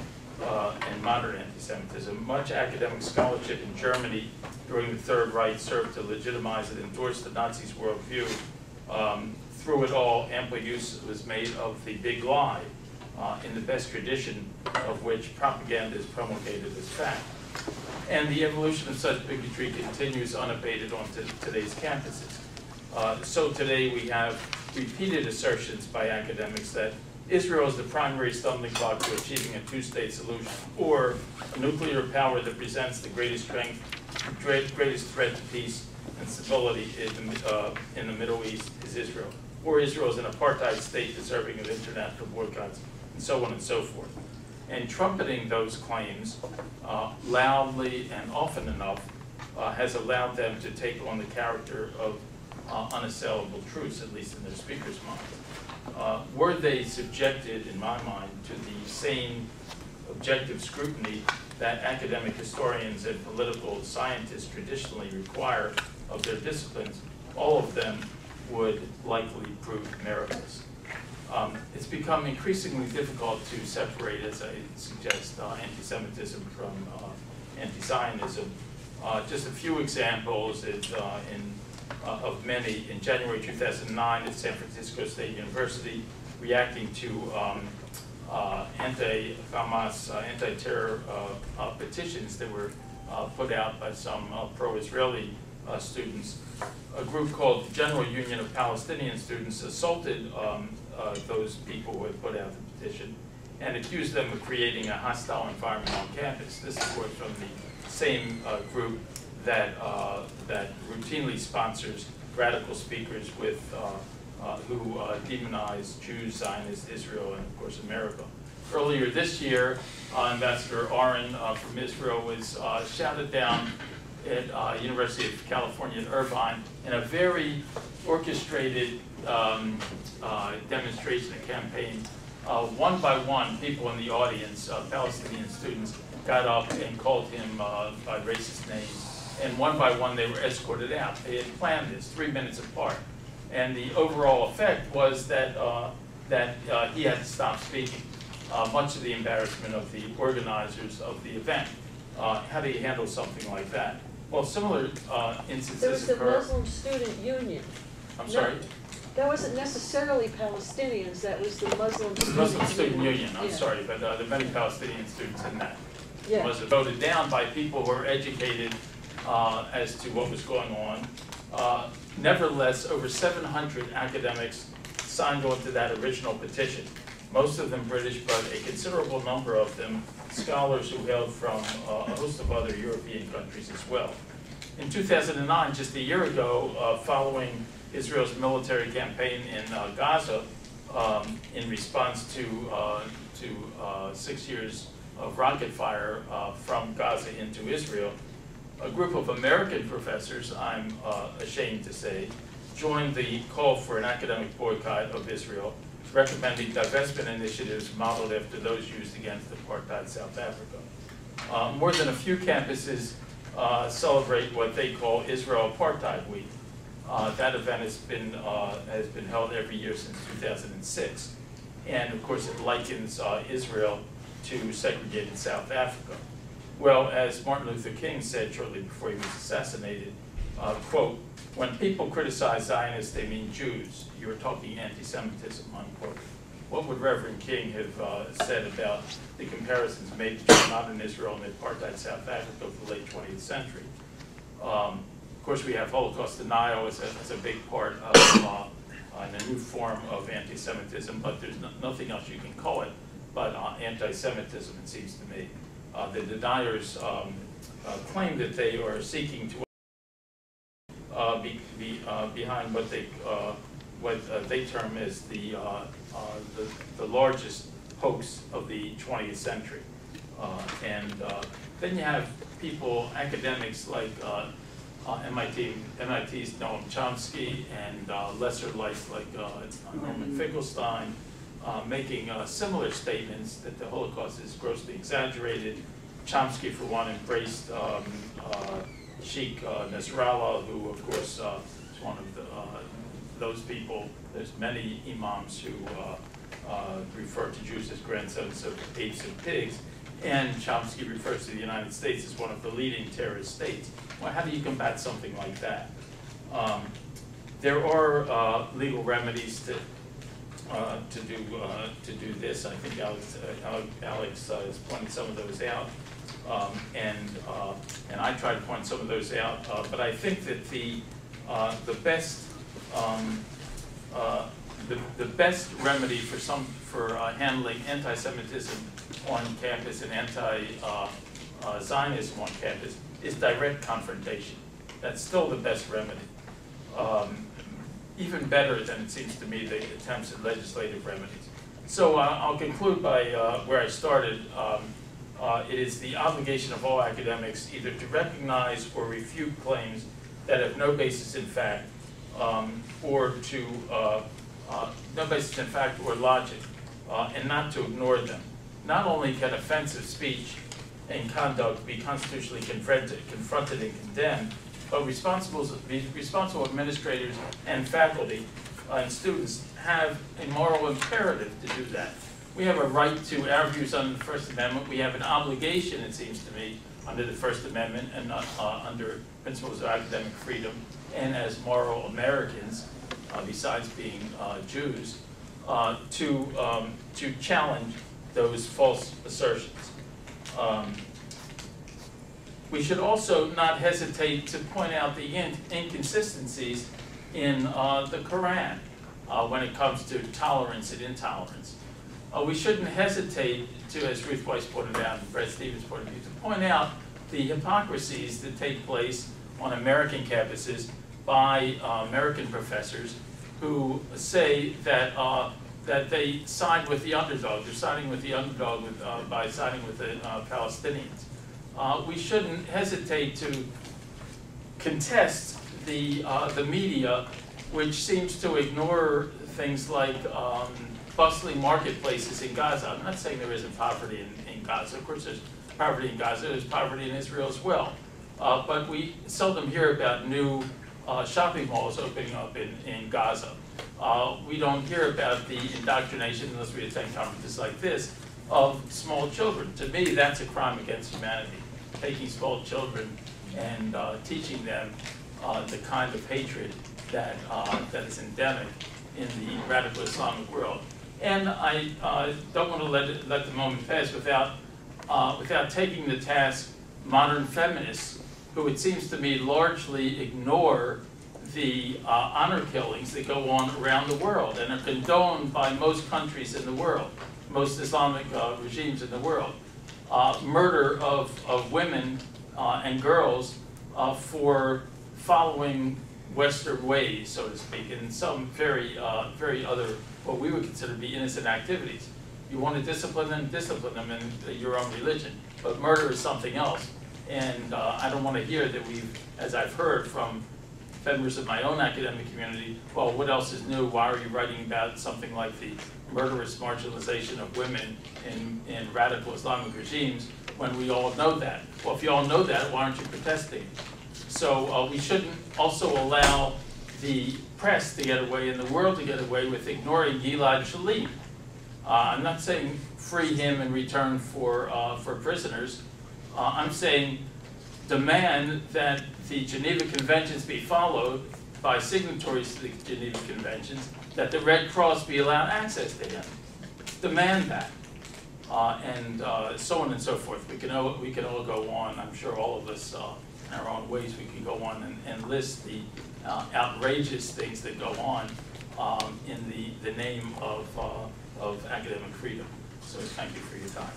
S4: and modern anti-Semitism. Much academic scholarship in Germany during the Third Reich served to legitimize and endorse the Nazis' worldview. Through it all, ample use was made of the big lie, in the best tradition of which propaganda is promulgated as fact. And the evolution of such bigotry continues unabated on today's campuses. So today we have repeated assertions by academics that Israel is the primary stumbling block to achieving a two-state solution, or a nuclear power that presents the greatest strength, greatest threat to peace and stability in the Middle East is Israel, or Israel is an apartheid state deserving of international boycotts, and so on and so forth. And trumpeting those claims loudly and often enough has allowed them to take on the character of unassailable truths, at least in their speakers' minds. Were they subjected, in my mind, to the same objective scrutiny that academic historians and political scientists traditionally require of their disciplines, all of them would likely prove meritless. It's become increasingly difficult to separate, as I suggest, anti-Semitism from anti-Zionism. Just a few examples of many. In January 2009 at San Francisco State University, reacting to anti-Hamas, anti-terror petitions that were put out by some pro-Israeli students, a group called the General Union of Palestinian Students assaulted those people who had put out the petition and accused them of creating a hostile environment on campus. This, of course, from the same group that routinely sponsors radical speakers with who demonize Jews, Zionists, Israel, and of course America. Earlier this year, Ambassador Oren from Israel was shouted down at University of California at Irvine in a very orchestrated demonstration and campaign. One by one, people in the audience, Palestinian students, got up and called him by racist names. And one by one, they were escorted out. They had planned this 3 minutes apart. And the overall effect was that, he had to stop speaking, much to the embarrassment of the organizers of the event. How do you handle something like that? Well, similar instances
S5: There was the
S4: occur.
S5: Muslim Student Union.
S4: I'm sorry?
S5: That wasn't necessarily Palestinians, that was the Muslim
S4: Student Union, I'm
S5: Yeah.
S4: sorry, but there are many Palestinian students in that.
S5: Yeah.
S4: It was voted down by people who were educated as to what was going on. Nevertheless, over 700 academics signed on to that original petition. Most of them British, but a considerable number of them scholars who hailed from a host of other European countries as well. In 2009, just a year ago, following Israel's military campaign in Gaza, in response to 6 years of rocket fire from Gaza into Israel, a group of American professors, I'm ashamed to say, joined the call for an academic boycott of Israel, recommending divestment initiatives modeled after those used against apartheid South Africa. More than a few campuses celebrate what they call Israel Apartheid Week. That event has been held every year since 2006. And of course it likens Israel to segregated South Africa. Well, as Martin Luther King said shortly before he was assassinated, quote, "When people criticize Zionists, they mean Jews. You are talking anti-Semitism," unquote. What would Reverend King have said about the comparisons made between modern Israel and apartheid South Africa of the late 20th century? Of course, we have Holocaust denial as a big part of a new form of anti-Semitism, but there's nothing else you can call it but anti-Semitism, it seems to me. The deniers claim that they are seeking to behind what they term as the largest hoax of the 20th century. Then you have people, academics like MIT's Noam Chomsky and lesser lights like Norman Finkelstein, making similar statements that the Holocaust is grossly exaggerated. Chomsky, for one, embraced Sheikh Nasrallah, who, of course, is one of those people. There's many imams who refer to Jews as grandsons of apes and pigs, and Chomsky refers to the United States as one of the leading terrorist states. Well, how do you combat something like that? There are legal remedies to do this. I think Alex has pointed some of those out, and I try to point some of those out. But I think that the best remedy for handling anti-Semitism on campus and anti-Zionism on campus is direct confrontation. That's still the best remedy. Even better than, it seems to me, the attempts at legislative remedies. So I'll conclude by where I started. It is the obligation of all academics either to recognize or refute claims that have no basis in fact, or no basis in fact or logic, and not to ignore them. Not only can offensive speech and conduct be constitutionally confronted and condemned, but responsible administrators and faculty and students have a moral imperative to do that. We have a right to our views under the First Amendment. We have an obligation, it seems to me, under the First Amendment and under principles of academic freedom, and as moral Americans, besides being Jews, to challenge those false assertions. We should also not hesitate to point out the inconsistencies in the Quran when it comes to tolerance and intolerance. we shouldn't hesitate to, as Ruth Weiss pointed out and Brett Stevens pointed out, to point out the hypocrisies that take place on American campuses by American professors who say that that they side with the underdog. They're siding with the underdog by siding with the Palestinians. We shouldn't hesitate to contest the media, which seems to ignore things like bustling marketplaces in Gaza. I'm not saying there isn't poverty in Gaza. Of course there's poverty in Gaza. There's poverty in Israel as well. But we seldom hear about new shopping malls opening up in Gaza. We don't hear about the indoctrination, unless we attend conferences like this, of small children. To me, that's a crime against humanity. Taking small children and teaching them the kind of hatred that is endemic in the radical Islamic world. And I don't want to let the moment pass without taking to task modern feminists, who it seems to me largely ignore the honor killings that go on around the world and are condoned by most countries in the world, most Islamic regimes in the world. Murder of women and girls for following Western ways, so to speak, in some very other, what we would consider to be innocent activities. You want to discipline them in your own religion, but murder is something else. And I don't want to hear that we've, as I've heard from members of my own academic community, well, what else is new? Why are you writing about something like the murderous marginalization of women in radical Islamic regimes when we all know that? Well, if you all know that, why aren't you protesting? So we shouldn't also allow the press to get away and the world to get away with ignoring Gilad Shalit. I'm not saying free him in return for prisoners. I'm saying demand that the Geneva Conventions be followed by signatories to the Geneva Conventions, that the Red Cross be allowed access to him. Demand that. And so on and so forth. We can all go on. I'm sure all of us, in our own ways, we can go on and list the outrageous things that go on in the name of academic freedom. So thank you for your time.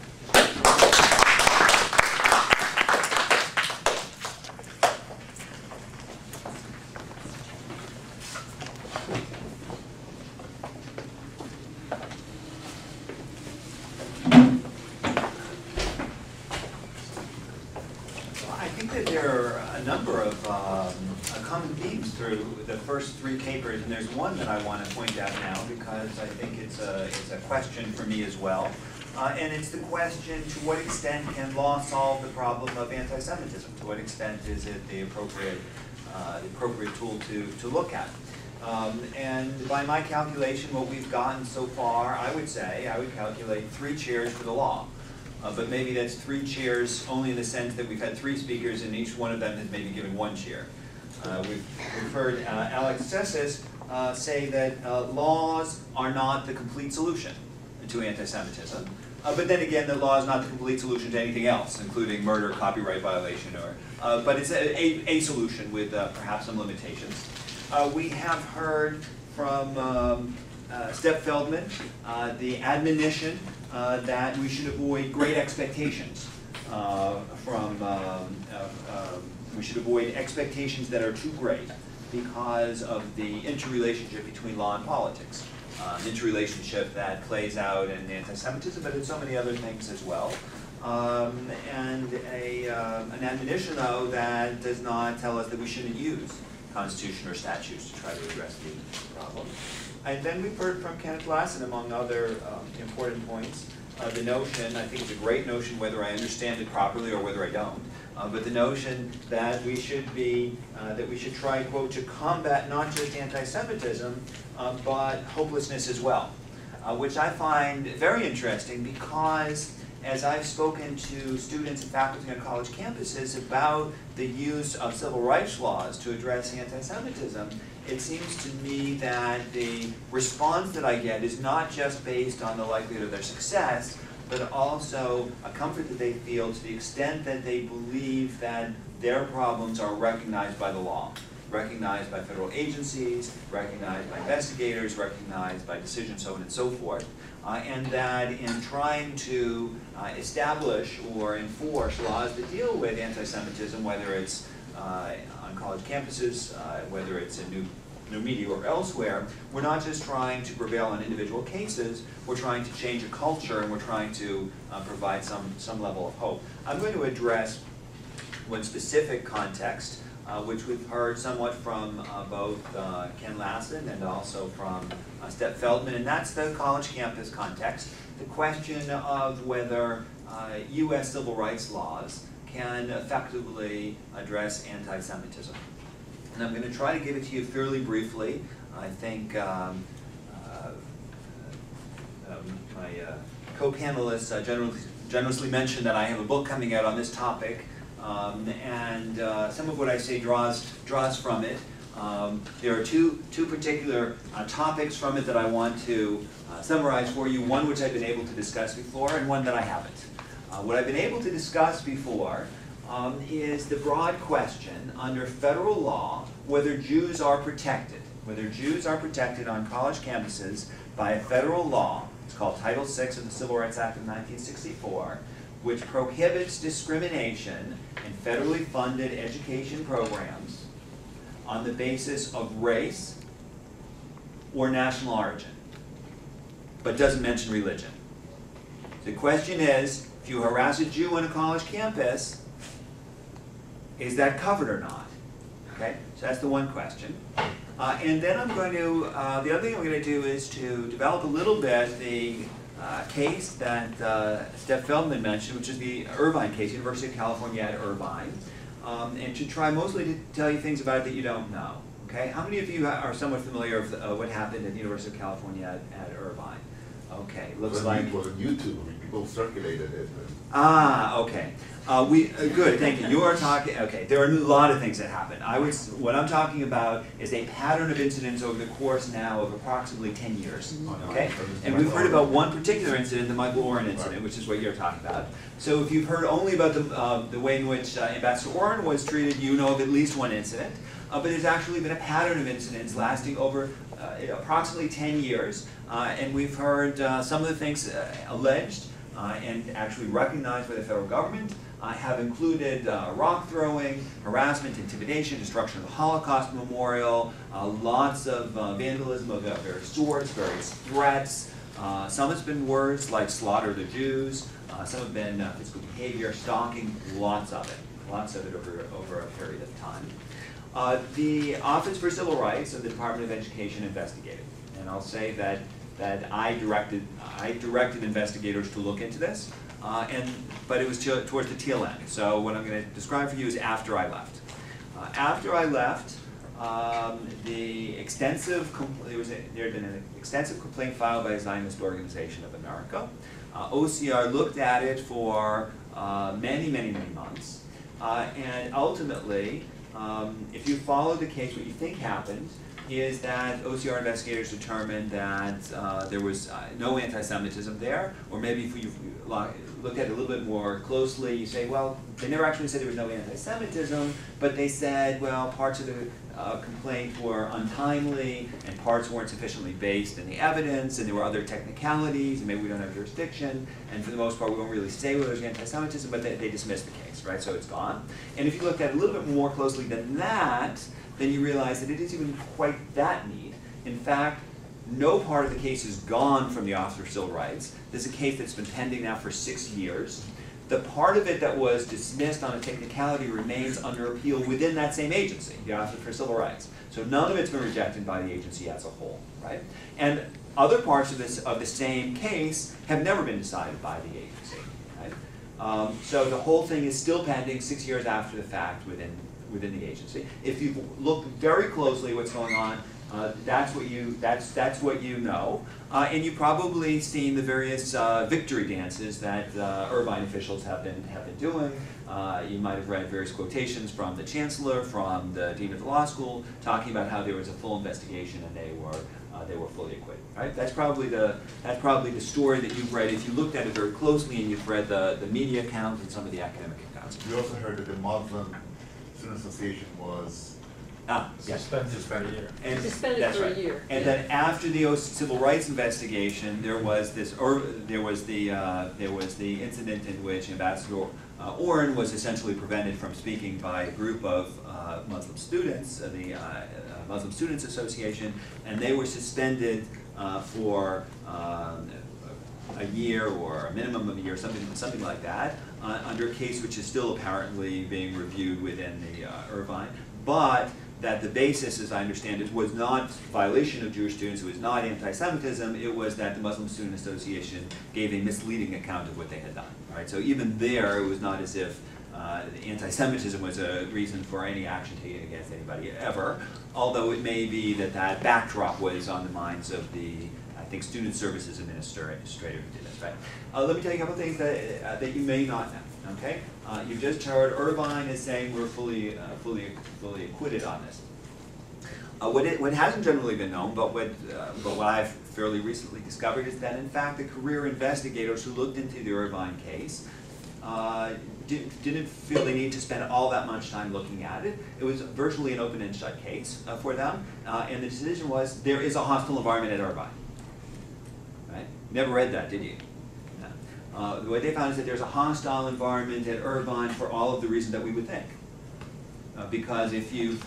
S1: Common themes through the first three papers, and there's one that I want to point out now because I think it's a question for me as well, and it's the question: to what extent can law solve the problem of anti-Semitism? To what extent is it the appropriate tool to look at? And by my calculation, what we've gotten so far, I would calculate 3 chairs for the law. But maybe that's 3 chairs only in the sense that we've had 3 speakers and each one of them has maybe given 1 chair. We've heard Alex Tsesis say that laws are not the complete solution to anti-Semitism. But then again, that law is not the complete solution to anything else, including murder, copyright violation, but it's a solution with perhaps some limitations. We have heard from Steph Feldman the admonition that we should avoid great expectations we should avoid expectations that are too great because of the interrelationship between law and politics. An interrelationship that plays out in anti-Semitism, but in so many other things as well. And an admonition, though, that does not tell us that we shouldn't use Constitution or statutes to try to address the problem. And then we've heard from Kenneth Lasson, among other important points, the notion, I think it's a great notion whether I understand it properly or whether I don't, but the notion that we should try, quote, to combat not just anti-Semitism, but hopelessness as well, which I find very interesting because as I've spoken to students and faculty on college campuses about the use of civil rights laws to address anti-Semitism, it seems to me that the response that I get is not just based on the likelihood of their success, but also a comfort that they feel to the extent that they believe that their problems are recognized by the law. recognized by federal agencies, recognized by investigators, recognized by decisions, so on and so forth. And that in trying to establish or enforce laws that deal with anti-Semitism, whether it's on college campuses, whether it's in new media or elsewhere, we're not just trying to prevail on individual cases, we're trying to change a culture, and we're trying to provide some level of hope. I'm going to address one specific context, which we've heard somewhat from both Ken Lasson and also from Steph Feldman, and that's the college campus context. The question of whether U.S. civil rights laws can effectively address anti-Semitism. And I'm going to try to give it to you fairly briefly. I think my co-panelists generously mentioned that I have a book coming out on this topic, and some of what I say draws from it. There are two particular topics from it that I want to summarize for you, one which I've been able to discuss before and one that I haven't. What I've been able to discuss before is the broad question under federal law whether Jews are protected, on college campuses by a federal law. It's called Title VI of the Civil Rights Act of 1964, which prohibits discrimination in federally funded education programs on the basis of race or national origin, but doesn't mention religion. The question is, if you harass a Jew on a college campus, is that covered or not? Okay, so that's the one question. And then I'm going to, the other thing I'm going to do is to develop a little bit the case that Steph Feldman mentioned, which is the Irvine case, University of California at Irvine, and to try mostly to tell you things about it that you don't know. Okay, how many of you are somewhat familiar with what happened at the University of California at Irvine? Okay, looks like
S6: it was on YouTube. People circulated it.
S1: Okay. Good, thank you. You are talking. Okay, there are a lot of things that happened. What I'm talking about is a pattern of incidents over the course now of approximately 10 years. Okay, and we've heard about one particular incident, the Michael Oren incident, which is what you're talking about. So if you've heard only about the way in which Ambassador Oren was treated, you know of at least one incident. But there's actually been a pattern of incidents lasting over approximately 10 years, and we've heard some of the things alleged and actually recognized by the federal government have included rock throwing, harassment, intimidation, destruction of the Holocaust Memorial, lots of vandalism of various sorts, various threats. Some has been words like slaughter the Jews. Some have been physical behavior, stalking, lots of it over a period of time. The Office for Civil Rights of the Department of Education investigated, and I'll say that I directed investigators to look into this, but it was towards the tail end. So what I'm going to describe for you is after I left. After I left, there had been an extensive complaint filed by the Zionist Organization of America. OCR looked at it for many months, and ultimately, if you follow the case, what you think happened is that OCR investigators determined that there was no anti-Semitism there, or maybe if you look at it a little bit more closely, you say, well, they never actually said there was no anti-Semitism, but they said, well, parts of the complaint were untimely, and parts weren't sufficiently based in the evidence, and there were other technicalities, and maybe we don't have jurisdiction, and for the most part, we won't really say whether there's anti-Semitism, but they dismissed the case, right? So it's gone. And if you look at it a little bit more closely than that, then you realize that it isn't even quite that neat. In fact, no part of the case is gone from the Office for Civil Rights. This is a case that's been pending now for 6 years. The part of it that was dismissed on a technicality remains under appeal within that same agency, the Office for Civil Rights. So none of it's been rejected by the agency as a whole, right? And other parts of the same case have never been decided by the agency, right? So the whole thing is still pending 6 years after the fact within the agency. If you look very closely at what's going on, that's what you know, and you've probably seen the various victory dances that Irvine officials have been doing. You might have read various quotations from the chancellor, from the dean of the law school, talking about how there was a full investigation and they were fully acquitted. Right? That's probably the story that you've read if you looked at it very closely and you've read the media accounts and some of the academic accounts.
S6: We also heard that the Muslim Student Association was
S1: Yes.
S4: Suspended for a year.
S1: And
S5: Suspended
S1: that's
S5: for a
S1: right.
S5: year.
S1: And then after the civil rights investigation, there was this, there was the incident in which Ambassador Oren was essentially prevented from speaking by a group of Muslim students, the Muslim Students Association, and they were suspended for a year or a minimum of a year, something like that, under a case which is still apparently being reviewed within the Irvine, but that the basis, as I understand it, was not violation of Jewish students, it was not anti-Semitism, it was that the Muslim Student Association gave a misleading account of what they had done, right? So even there, it was not as if anti-Semitism was a reason for any action taken against anybody ever, although it may be that that backdrop was on the minds of the, I think, Student Services Administrator who did this, right? Let me tell you a couple things that you may not know, okay? You've just heard Irvine is saying we're fully acquitted on this. What hasn't generally been known, but what I've fairly recently discovered is that in fact the career investigators who looked into the Irvine case didn't feel they needed to spend all that much time looking at it. It was virtually an open and shut case for them, and the decision was there is a hostile environment at Irvine. Right? Never read that, did you? What they found is that there's a hostile environment at Irvine for all of the reasons that we would think. Because if you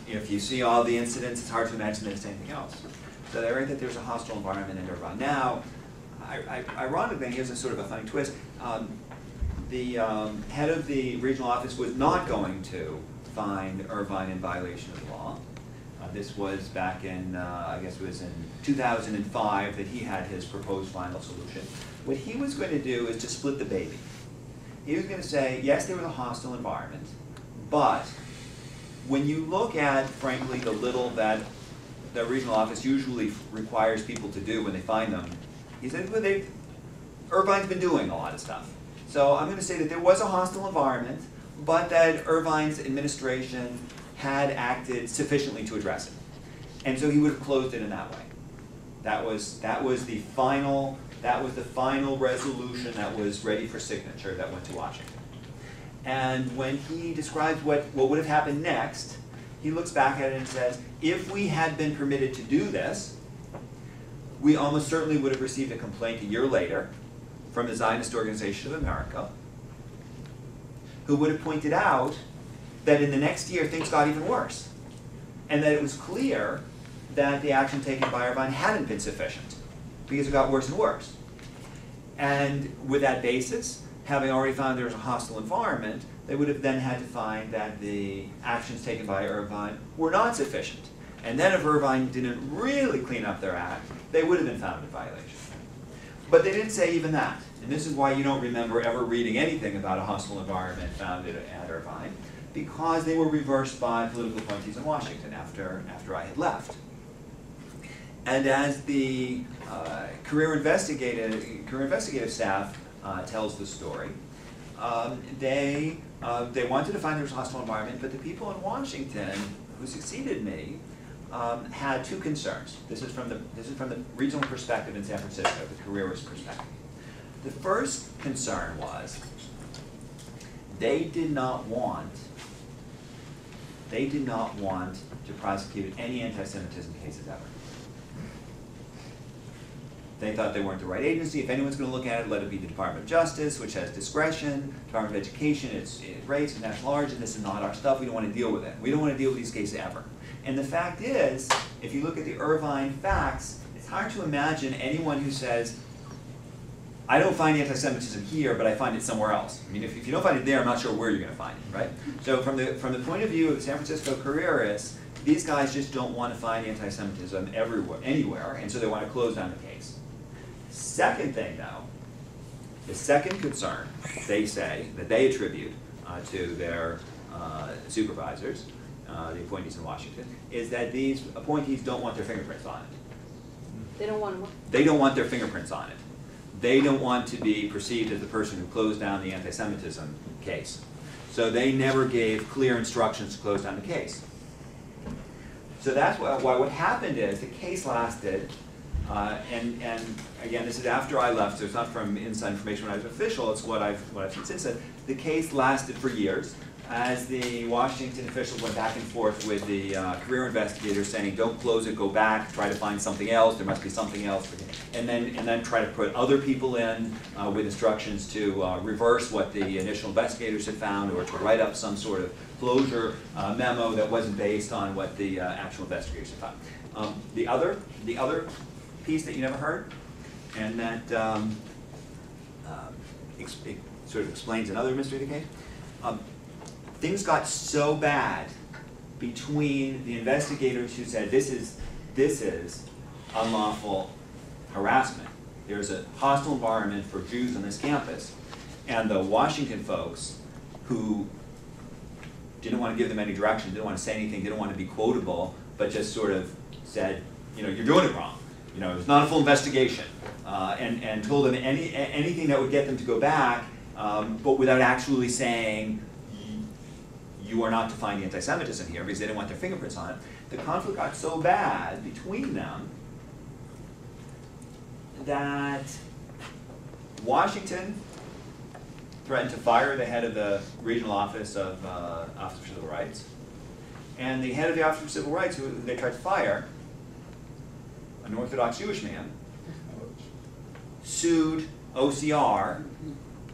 S1: see all the incidents, it's hard to imagine that it's anything else. So they write that there's a hostile environment in Irvine. Now, ironically, here's a sort of a funny twist. The head of the regional office was not going to find Irvine in violation of the law. This was back in, I guess it was in 2005 that he had his proposed final solution. What he was going to do is to split the baby. He was going to say, yes, there was a hostile environment, but when you look at, frankly, the little that the regional office usually requires people to do when they find them, he said, well, Irvine's been doing a lot of stuff. So I'm going to say that there was a hostile environment, but that Irvine's administration had acted sufficiently to address it. And so he would have closed it in that way. That was the final resolution that was ready for signature that went to Washington. And when he describes what would have happened next, he looks back at it and says, if we had been permitted to do this, we almost certainly would have received a complaint a year later from the Zionist Organization of America, who would have pointed out that in the next year things got even worse, and that it was clear that the action taken by Irvine hadn't been sufficient, because it got worse and worse. And with that basis, having already found there was a hostile environment, they would have then had to find that the actions taken by Irvine were not sufficient. And then if Irvine didn't really clean up their act, they would have been found in violation. But they didn't say even that. And this is why you don't remember ever reading anything about a hostile environment found at Irvine, because they were reversed by political appointees in Washington after I had left. And as the career investigative staff tells the story, they wanted to find there was a hostile environment, but the people in Washington who succeeded me had two concerns. This is from the regional perspective in San Francisco, the careerist perspective. The first concern was they did not want to prosecute any anti-Semitism cases ever. They thought they weren't the right agency. If anyone's going to look at it, let it be the Department of Justice, which has discretion. Department of Education, it's race and national origin. This is not our stuff. We don't want to deal with it. We don't want to deal with these cases ever. And the fact is, if you look at the Irvine facts, it's hard to imagine anyone who says, I don't find anti-Semitism here, but I find it somewhere else. I mean, if you don't find it there, I'm not sure where you're going to find it, right? So from the point of view of the San Francisco careerists, these guys just don't want to find anti-Semitism anywhere, and so they want to close down the case. Second thing, though, the second concern they say that they attribute to their supervisors, the appointees in Washington, is that these appointees don't want their fingerprints on it.
S5: They don't want what?
S1: They don't want their fingerprints on it. They don't want to be perceived as the person who closed down the anti-Semitism case. So they never gave clear instructions to close down the case. So that's why what happened is the case lasted, and again, this is after I left, so it's not from inside information when I was an official, it's what I've since said. The case lasted for years. as the Washington officials went back and forth with the career investigators saying, don't close it, go back, try to find something else, there must be something else, and then try to put other people in with instructions to reverse what the initial investigators had found, or to write up some sort of closure memo that wasn't based on what the actual investigators had found. The other piece that you never heard, and that it sort of explains another mystery of the case. Things got so bad between the investigators who said this is unlawful harassment, there's a hostile environment for Jews on this campus, and the Washington folks who didn't want to give them any direction, didn't want to say anything, didn't want to be quotable, but just sort of said, you're doing it wrong. It's not a full investigation, and told them anything that would get them to go back, but without actually saying, you are not to find anti-Semitism here, because they didn't want their fingerprints on it. The conflict got so bad between them that Washington threatened to fire the head of the regional office of Office of Civil Rights, and the head of the Office of Civil Rights, who they tried to fire, an Orthodox Jewish man, sued OCR,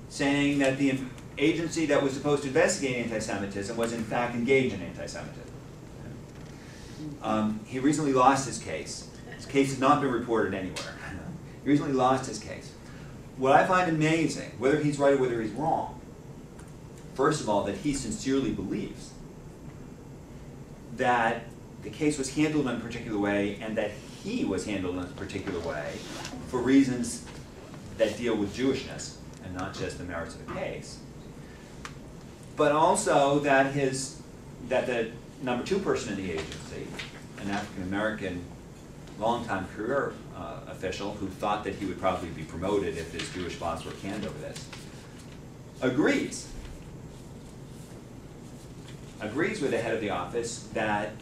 S1: saying that the agency that was supposed to investigate anti-Semitism was in fact engaged in anti-Semitism. He recently lost his case. His case has not been reported anywhere. He recently lost his case. What I find amazing, whether he's right or whether he's wrong, first of all, that he sincerely believes that the case was handled in a particular way, and that he was handled in a particular way for reasons that deal with Jewishness and not just the merits of the case. But also that the number 2 person in the agency, an African-American longtime career official who thought that he would probably be promoted if his Jewish boss were canned over this, agrees with the head of the office that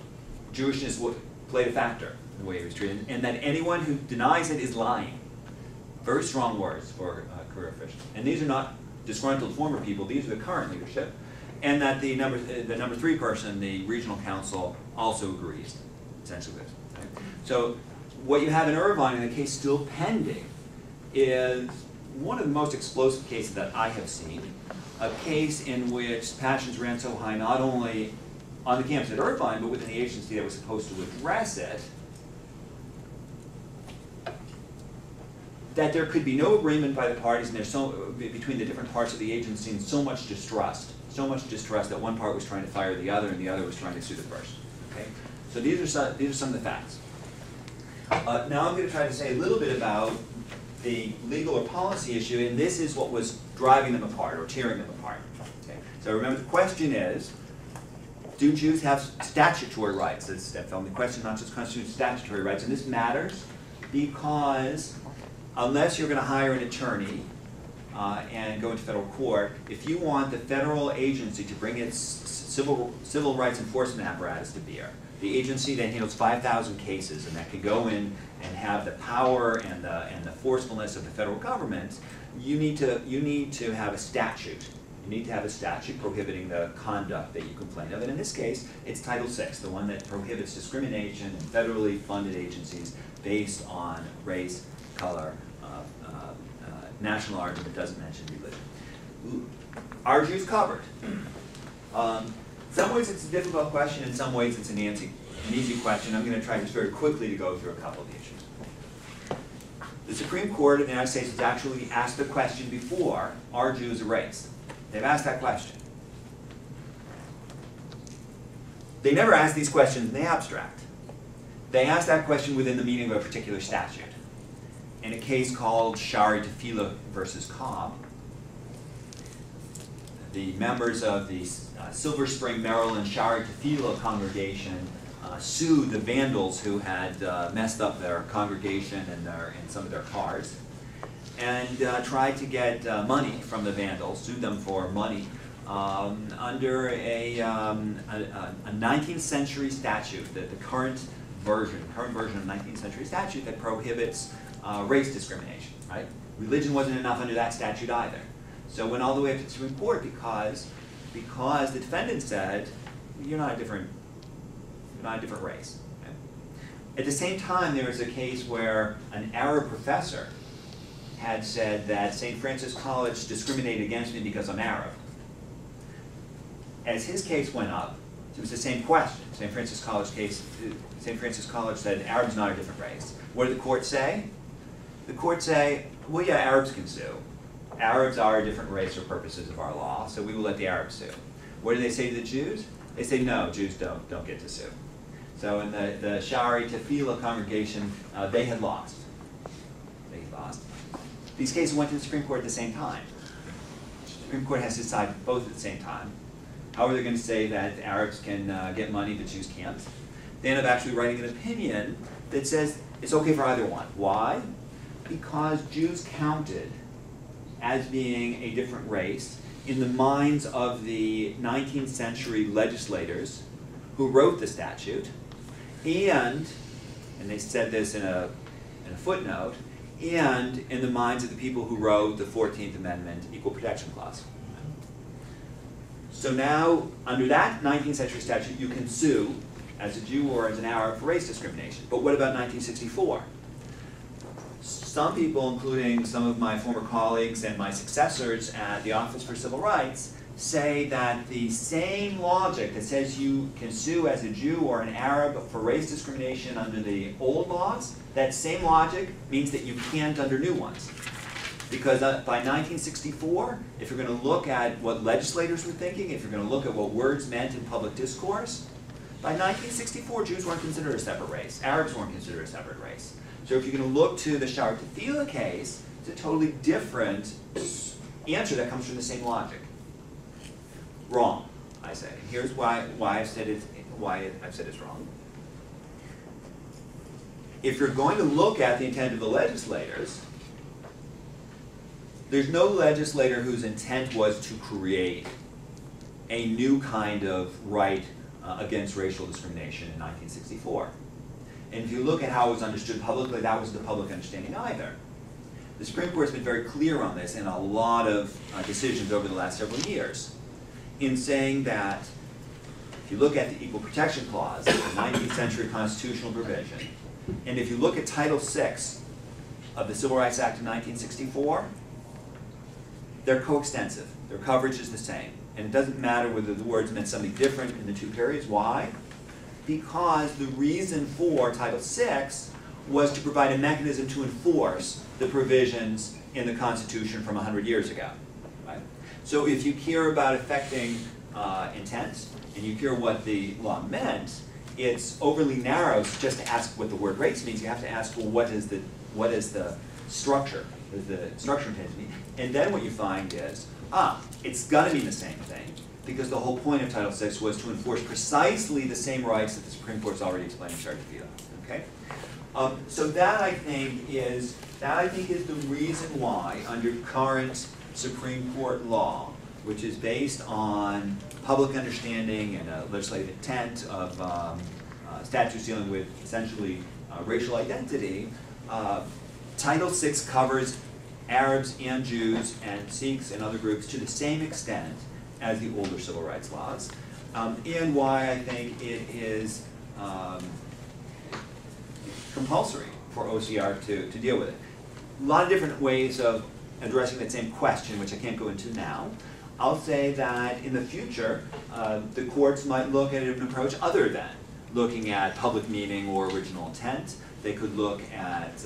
S1: Jewishness played a factor in the way he was treated, and that anyone who denies it is lying. Very strong words for a career official. And these are not disgruntled former people, these are the current leadership. And that the number 3 person, the regional counsel, also agrees, essentially this. Right? So what you have in Irvine, in the case still pending, is one of the most explosive cases that I have seen. A case in which passions ran so high, not only on the campus at Irvine, but within the agency that was supposed to address it, that there could be no agreement by the parties, and there's between the different parts of the agency, and so much distrust that one part was trying to fire the other, and the other was trying to sue the first. Okay, so these are some of the facts. Now I'm going to try to say a little bit about the legal or policy issue, and this is what was driving them apart or tearing them apart. Okay, so remember the question is, do Jews have statutory rights? That's the only question, not just constitutional statutory rights, and this matters because unless you're going to hire an attorney and go into federal court, if you want the federal agency to bring its civil rights enforcement apparatus to bear, the agency that handles 5,000 cases and that can go in and have the power and the forcefulness of the federal government, you need to have a statute. You need to have a statute prohibiting the conduct that you complain of. And in this case, it's Title VI, the one that prohibits discrimination in federally funded agencies based on race, color, national origin, but doesn't mention religion. Are Jews covered? In some ways it's a difficult question, in some ways it's an easy question. I'm going to try just very quickly to go through a couple of the issues. The Supreme Court of the United States has actually asked the question before, are Jews a race? They've asked that question. They never ask these questions in the abstract. They ask that question within the meaning of a particular statute. In a case called Shari Tefillah versus Cobb, the members of the Silver Spring, Maryland Shari Tefillah congregation sued the vandals who had messed up their congregation and some of their cars, and tried to get money from the vandals, sued them for money under a 19th century statute, the current version of 19th century statute that prohibits race discrimination, right? Religion wasn't enough under that statute either. So went all the way up to the Supreme Court because because the defendant said, you're not a different race. Okay? At the same time, there was a case where an Arab professor had said that St. Francis College discriminated against me because I'm Arab. As his case went up, it was the same question. St. Francis College said Arab's not a different race. What did the court say? The court say, well, yeah, Arabs can sue. Arabs are a different race for purposes of our law, so we will let the Arabs sue. What do they say to the Jews? They say, no, Jews don't get to sue. So in the Shari Tefillah congregation, they had lost. They had lost. These cases went to the Supreme Court at the same time. The Supreme Court has to decide both at the same time. How are they going to say that Arabs can get money, but Jews can't? They end up actually writing an opinion that says it's okay for either one. Why? Because Jews counted as being a different race in the minds of the 19th century legislators who wrote the statute, and they said this in a footnote, and in the minds of the people who wrote the 14th Amendment Equal Protection Clause. So now, under that 19th century statute, you can sue as a Jew or as an Arab for race discrimination. But what about 1964? Some people, including some of my former colleagues and my successors at the Office for Civil Rights, say that the same logic that says you can sue as a Jew or an Arab for race discrimination under the old laws, that same logic means that you can't under new ones. Because by 1964, if you're going to look at what legislators were thinking, if you're going to look at what words meant in public discourse, by 1964, Jews weren't considered a separate race. Arabs weren't considered a separate race. So if you're going to look to the Shari Tefillah case, it's a totally different answer that comes from the same logic. Wrong, I say. And here's why I've said it's wrong. If you're going to look at the intent of the legislators, there's no legislator whose intent was to create a new kind of right against racial discrimination in 1964. And if you look at how it was understood publicly, that was the public understanding either. The Supreme Court has been very clear on this in a lot of decisions over the last several years in saying that if you look at the Equal Protection Clause, the 19th century constitutional provision, and if you look at Title VI of the Civil Rights Act of 1964, they're coextensive. Their coverage is the same. And it doesn't matter whether the words meant something different in the two periods. Why? Because the reason for Title VI was to provide a mechanism to enforce the provisions in the Constitution from 100 years ago. Right? So if you care about affecting intent, and you care what the law meant, it's overly narrow just to ask what the word race means. You have to ask, well, what is the structure? What does the structure intend to mean? And then what you find is, it's got to mean the same thing, because the whole point of Title VI was to enforce precisely the same rights that the Supreme Court's already explained in Shari Tefillah. Okay? So that I think is the reason why, under current Supreme Court law, which is based on public understanding and legislative intent of statutes dealing with essentially racial identity, Title VI covers Arabs and Jews and Sikhs and other groups to the same extent as the older civil rights laws, and why I think it is compulsory for OCR to deal with it. A lot of different ways of addressing that same question, which I can't go into now. I'll say that in the future, the courts might look at an approach other than looking at public meaning or original intent. They could look at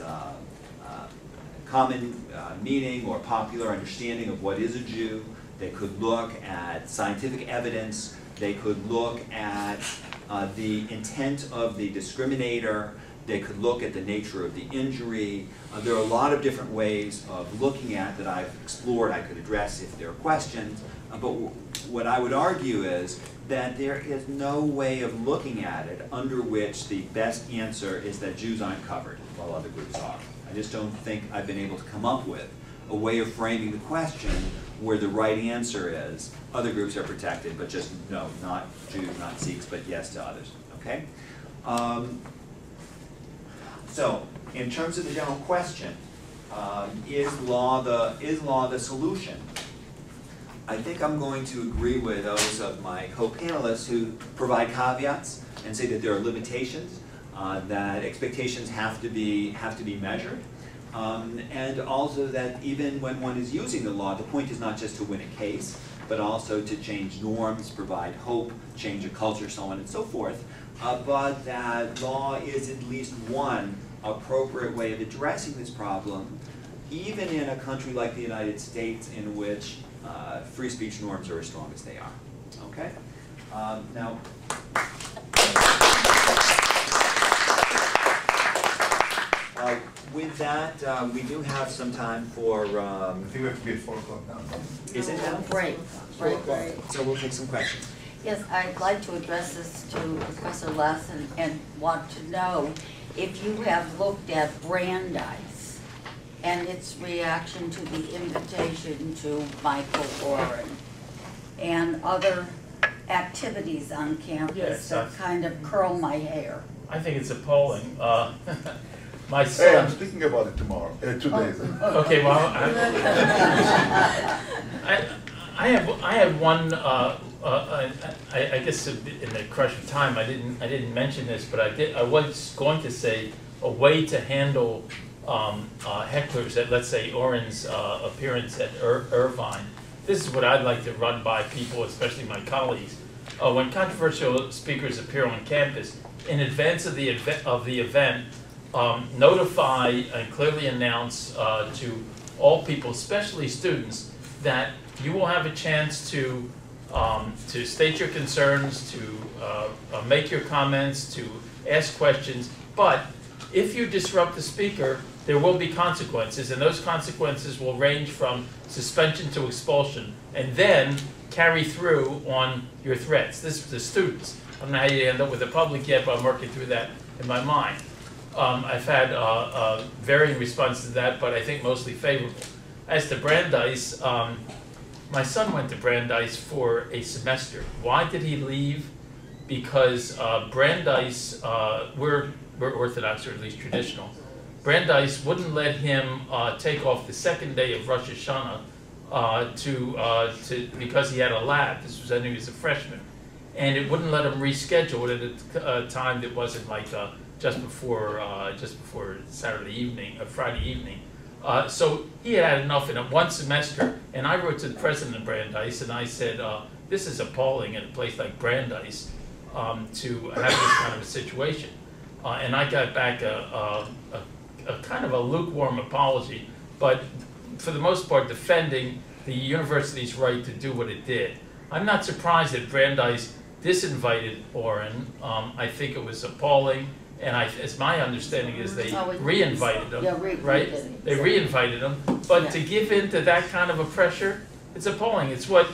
S1: common meaning or popular understanding of what is a Jew. They could look at scientific evidence. They could look at the intent of the discriminator. They could look at the nature of the injury. There are a lot of different ways of looking at that I've explored. I could address if there are questions. But what I would argue is that there is no way of looking at it under which the best answer is that Jews aren't covered while other groups are. I just don't think I've been able to come up with a way of framing the question where the right answer is other groups are protected, but just no, not Jews, not Sikhs, but yes to others. Okay? So, in terms of the general question, is law the solution? I think I'm going to agree with those of my co-panelists who provide caveats and say that there are limitations, that expectations have to be measured, and also that even when one is using the law, the point is not just to win a case, but also to change norms, provide hope, change a culture, so on and so forth, but that law is at least one appropriate way of addressing this problem, even in a country like the United States in which free speech norms are as strong as they are. Okay? Now, with that, we do have some time for...
S6: I think we have to be at 4 o'clock now.
S1: Is it now?
S7: Break.
S1: So we'll take some questions.
S7: Yes, I'd like to address this to Professor Lasson and want to know if you have looked at Brandeis and its reaction to the invitation to Michael Oren and other activities on campus
S4: Yes,
S7: that kind of curl my hair.
S4: I think it's appalling. My
S6: Hey, I'm
S4: son,
S6: speaking about it tomorrow, 2 days.
S4: okay, well, I have one, I guess in the crush of time, I didn't mention this, but I was going to say a way to handle hecklers at, let's say, Oren's appearance at Irvine. This is what I'd like to run by people, especially my colleagues. When controversial speakers appear on campus, in advance of the event, notify and clearly announce to all people, especially students, that you will have a chance to state your concerns, to make your comments, to ask questions, but if you disrupt the speaker, there will be consequences, and those consequences will range from suspension to expulsion, and then carry through on your threats. This is the students. I don't know how you end up with the public yet, but I'm working through that in my mind. I've had varying responses to that, but I think mostly favorable. As to Brandeis, my son went to Brandeis for a semester. Why did he leave? Because Brandeis, we're Orthodox, or at least traditional. Brandeis wouldn't let him take off the second day of Rosh Hashanah because he had a lab. This was when he was a freshman. And it wouldn't let him reschedule it at a time that wasn't like just before Saturday evening, Friday evening. So he had enough in one semester, and I wrote to the president of Brandeis, and I said, this is appalling in a place like Brandeis to have this kind of a situation. And I got back a kind of a lukewarm apology, but for the most part defending the university's right to do what it did. I'm not surprised that Brandeis disinvited Oren. I think it was appalling. And as my understanding is, they re-invited him, right? They re-invited him, but to give in to that kind of a pressure, it's appalling. It's what,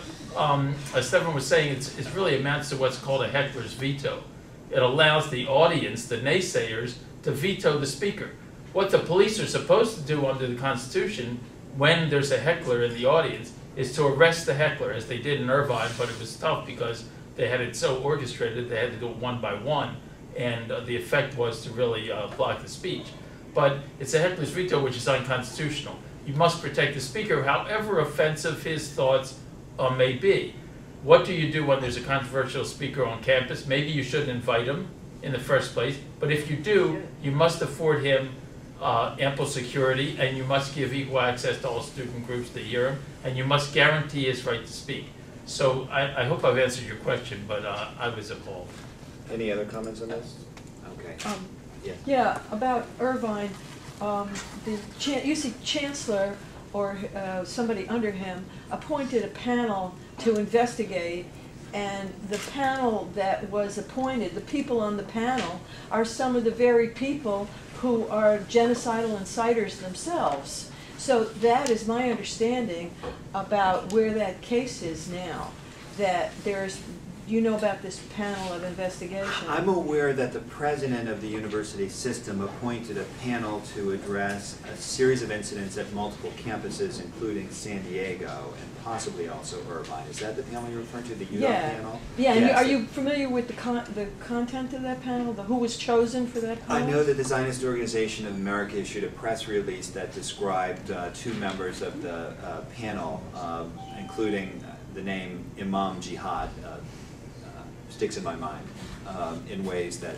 S4: as Stephan was saying, it really amounts to what's called a heckler's veto. It allows the audience, the naysayers, to veto the speaker. What the police are supposed to do under the Constitution when there's a heckler in the audience is to arrest the heckler, as they did in Irvine, but it was tough because they had it so orchestrated, they had to do it one by one. And the effect was to really block the speech. But it's a heckler's veto, which is unconstitutional. You must protect the speaker, however offensive his thoughts may be. What do you do when there's a controversial speaker on campus? Maybe you shouldn't invite him in the first place, but if you do, you must afford him ample security, and you must give equal access to all student groups to hear him, and you must guarantee his right to speak. So I hope I've answered your question, but I was appalled.
S1: Any other comments on this? Okay.
S5: Yeah, about Irvine, the UC Chancellor or somebody under him appointed a panel to investigate, and the panel that was appointed, the people on the panel, are some of the very people who are genocidal inciters themselves. So that is my understanding about where that case is now, that there's, you know about this panel of investigation.
S1: I'm aware that the president of the university system appointed a panel to address a series of incidents at multiple campuses, including San Diego and possibly also Irvine. Is that the panel you're referring to, the UW panel?
S5: Yeah,
S1: yes.
S5: and are you familiar with the content of that panel, who was chosen for that panel?
S1: I know that the Zionist Organization of America issued a press release that described two members of the panel, including the name Imam Jihad sticks in my mind in ways that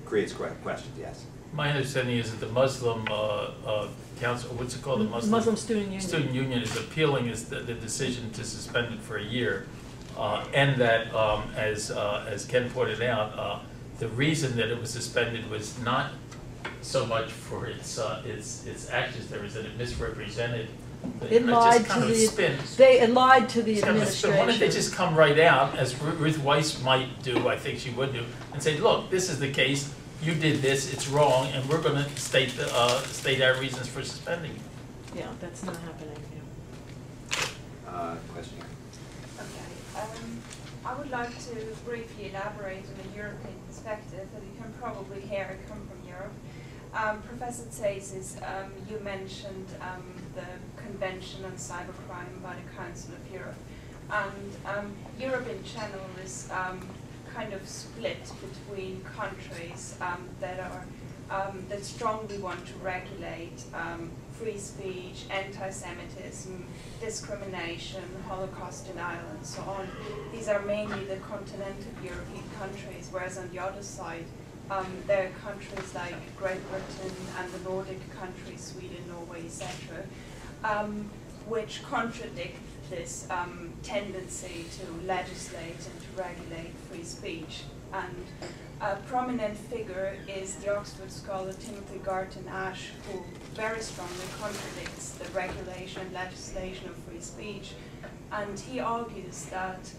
S1: creates questions, yes.
S4: My understanding is that the Muslim council, what's it called, the
S5: Muslim Student Union.
S4: Student Union is appealing the decision to suspend it for a year, and that as Ken pointed out, the reason that it was suspended was not so much for its actions. There was that it misrepresented.
S5: It lied to the lied to the administration.
S4: Why don't they just come right out, as Ruth Weiss might do, I think she would do, and say, look, this is the case. You did this, it's wrong, and we're going to state our reasons for suspending it.
S5: Yeah, that's not happening.
S1: Question here.
S8: Okay. I would like to briefly elaborate on a European perspective, but you can probably hear it come from Europe. Professor Tsesis, you mentioned the Convention on Cybercrime by the Council of Europe, and Europe in general is kind of split between countries that strongly want to regulate free speech, anti-Semitism, discrimination, Holocaust denial, and so on. These are mainly the continental European countries, whereas on the other side, there are countries like Great Britain and the Nordic countries, Sweden, Norway, etc., which contradict this tendency to legislate and to regulate free speech. And a prominent figure is the Oxford scholar Timothy Garton Ash, who very strongly contradicts the regulation and legislation of free speech. And he argues that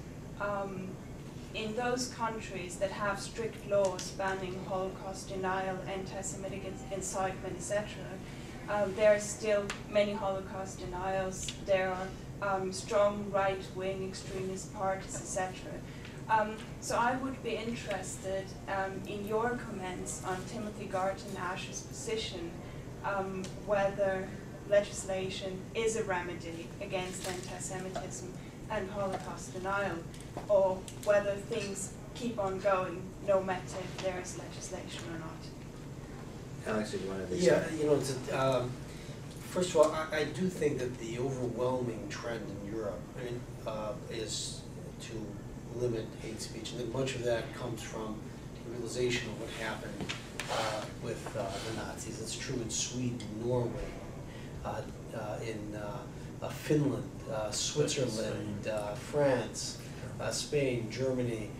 S8: in those countries that have strict laws banning Holocaust denial, anti-Semitic incitement, etc., there are still many Holocaust denials. There are strong right-wing extremist parties, etc. So I would be interested in your comments on Timothy Garton Ash's position, whether legislation is a remedy against anti-Semitism and Holocaust denial, or whether things keep on going no matter if there is legislation or not.
S1: Alex, did you want to say
S2: Yeah,
S1: something?
S2: you know, first of all, I do think that the overwhelming trend in Europe, is to limit hate speech, and that much of that comes from the realization of what happened with the Nazis. It's true in Sweden, Norway, in Finland, Switzerland, France, Spain, Germany,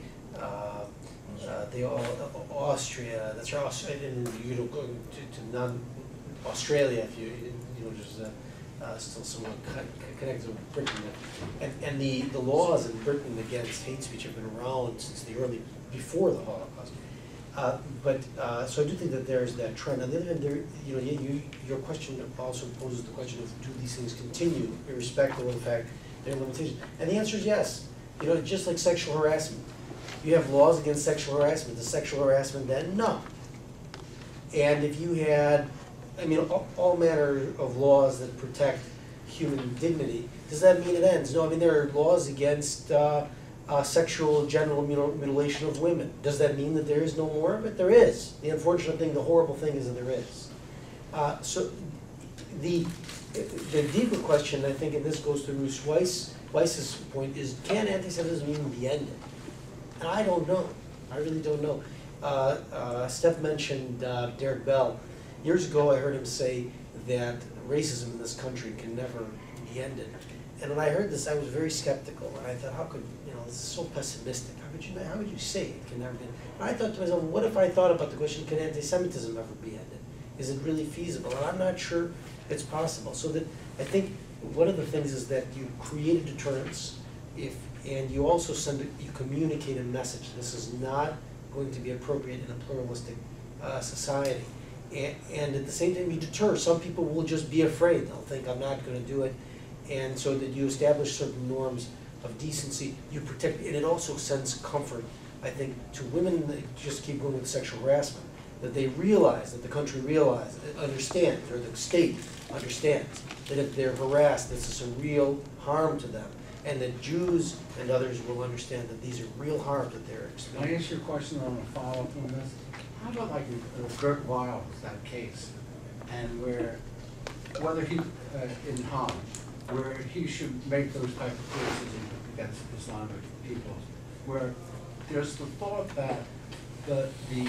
S2: Austria. That's right. And you don't go to Australia if you there's still somewhat connected with Britain. And the laws in Britain against hate speech have been around since before the Holocaust. So I do think that there's that trend. On the other hand, your question also poses the question of, do these things continue irrespective of the fact there are limitations? And the answer is yes. Just like sexual harassment. You have laws against sexual harassment. Does sexual harassment end? No. And if you had, all manner of laws that protect human dignity, does that mean it ends? No, there are laws against sexual genital mutilation of women. Does that mean that there is no more of it? There is. The unfortunate thing, the horrible thing is that there is. So the deeper question, I think, and this goes to Ruth Weiss's point, is can anti-Semitism even be ended? And I don't know. I really don't know. Steph mentioned Derek Bell. Years ago, I heard him say that racism in this country can never be ended. And when I heard this, I was very skeptical. And I thought, how could, this is so pessimistic. How would you say it can never be ended? And I thought to myself, what if I thought about the question, can anti-Semitism ever be ended? Is it really feasible? And I'm not sure it's possible. So that I think one of the things is that you create a deterrence, and you also you communicate a message. This is not going to be appropriate in a pluralistic society. And at the same time, you deter. Some people will just be afraid. They'll think, I'm not going to do it. And so that you establish certain norms of decency, you protect, and it also sends comfort, I think, to women that just keep going with sexual harassment, that they realize, that the country understands, or the state understands, that if they're harassed, this is a real harm to them, and that Jews and others will understand that these are real harms that they're experiencing.
S9: Can I ask you a question on a follow-up on this? How about like Gert Wiles, that case, and whether he, in Holland, where he should make those type of criticisms against Islamic peoples, where there's the thought that the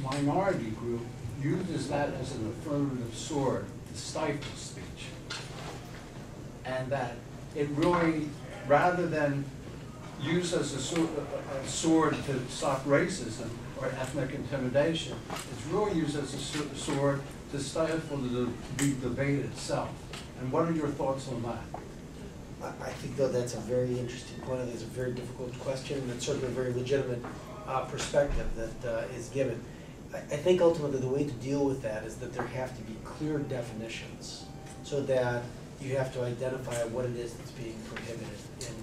S9: minority group uses that as an affirmative sword to stifle speech. And that it really, rather than use as a sword to stop racism or ethnic intimidation, it's really used as a sword to stifle the debate itself. And what are your thoughts on that?
S2: I think, though, that's a very interesting point, and it's a very difficult question, and it's certainly a very legitimate perspective that is given. I think ultimately the way to deal with that is that there have to be clear definitions, so that you have to identify what it is that's being prohibited.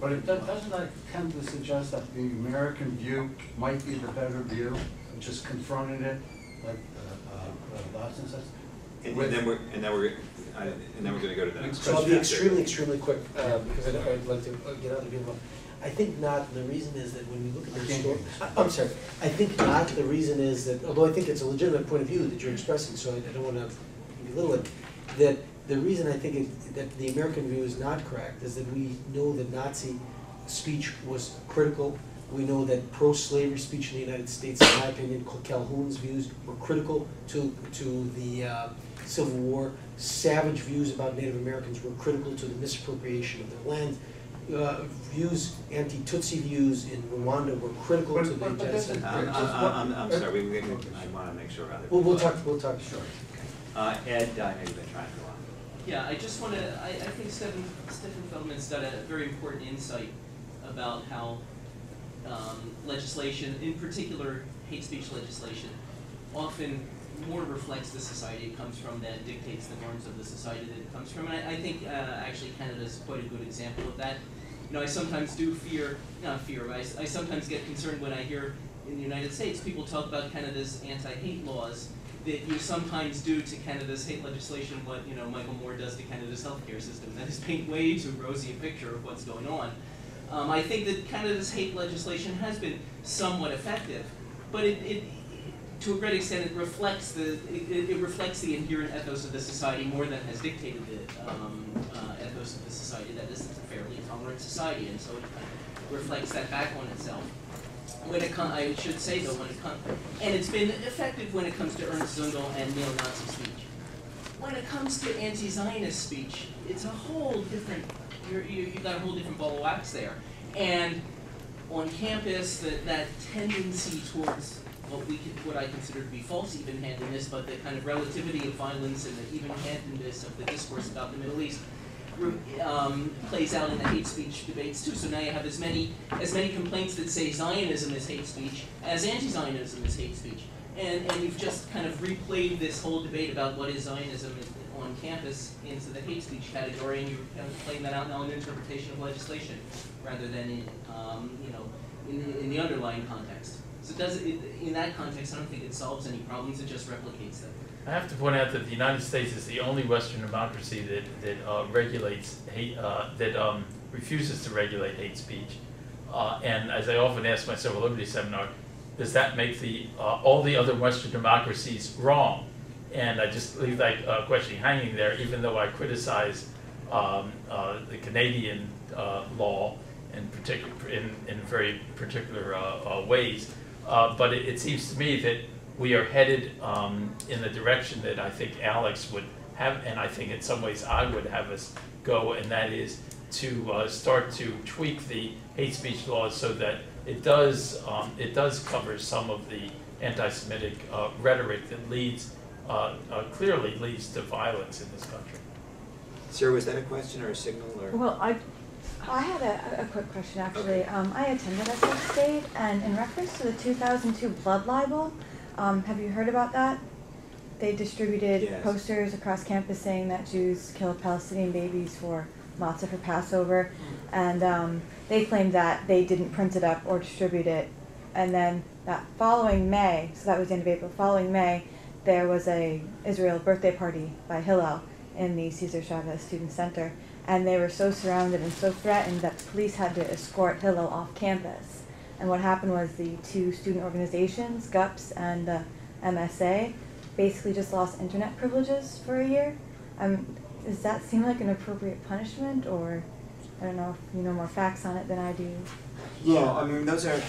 S9: But it doesn't that tend to suggest that the American view might be the better view, just confronting it, like Lasson says?
S1: And then we're going to go to the next
S2: So
S1: question.
S2: I'll be extremely quick, because I'd like to get other people. I think not, and the reason is that when you look at the story, I'm sorry, I think not, the reason is that, although I think it's a legitimate point of view that you're expressing, so I don't want to belittle it, that the reason I think that the American view is not correct is that we know that Nazi speech was critical. We know that pro-slavery speech in the United States, in my opinion, Calhoun's views were critical to the Civil War. Savage views about Native Americans were critical to the misappropriation of their land. Anti-Tutsi views in Rwanda were critical to the genocide.
S1: I'm sorry, I want to make sure other people.
S2: We'll talk short.
S1: Ed, I know you've been trying to go on.
S10: Yeah, I just want to, I think Stephen Feldman's got a very important insight about how legislation, in particular hate speech legislation, often more reflects the society it comes from than dictates the norms of the society that it comes from. And I think actually Canada's quite a good example of that. You know, I sometimes do I sometimes get concerned when I hear in the United States people talk about Canada's anti-hate laws, that you sometimes do to Canada's hate legislation what, you know, Michael Moore does to Canada's healthcare system. That is paint way too rosy a picture of what's going on. I think that Canada's hate legislation has been somewhat effective, but to a great extent it reflects the inherent ethos of the society more than has dictated the ethos of the society. That is, it's a fairly tolerant society, and so it kind of reflects that back on itself. When it comes, I should say though, when it comes, and it's been effective when it comes to Ernst Zundel and neo-Nazi speech. When it comes to anti-Zionist speech, it's a whole different, you've got a whole different ball of wax there. And on campus, that tendency towards what I consider to be false even-handedness, but the kind of relativity of violence and the even-handedness of the discourse about the Middle East plays out in the hate speech debates too. So now you have as many complaints that say Zionism is hate speech as anti-Zionism is hate speech. And you've just kind of replayed this whole debate about what is Zionism on campus into the hate speech category, and you're kind of playing that out now in interpretation of legislation rather than in the underlying context. So in that context, I don't think it solves any problems, it just replicates them.
S4: I have to point out that the United States is the only Western democracy that regulates hate, refuses to regulate hate speech. And as I often ask my civil liberties seminar, does that make all the other Western democracies wrong? And I just leave that question hanging there, even though I criticize the Canadian law in very particular ways. But it seems to me that we are headed in the direction that I think Alex would have, and I think in some ways I would have us go, and that is to start to tweak the hate speech laws so that it does cover some of the anti-Semitic rhetoric that clearly leads to violence in this country.
S1: Sir, was that a question or a signal? Or?
S11: Well, I had a quick question actually. Okay. I attended SH State, and in reference to the 2002 blood libel, have you heard about that? They distributed posters across campus saying that Jews killed Palestinian babies for matzah for Passover, and they claimed that they didn't print it up or distribute it. And then that following May, so that was the end of April, following May, there was a Israel birthday party by Hillel in the Cesar Chavez Student Center. And they were so surrounded and so threatened that the police had to escort Hillel off campus. And what happened was the two student organizations, GUPS and MSA, basically just lost internet privileges for a year. does that seem like an appropriate punishment, or I don't know if you know more facts on it than I do?
S1: Yeah, I mean, those are,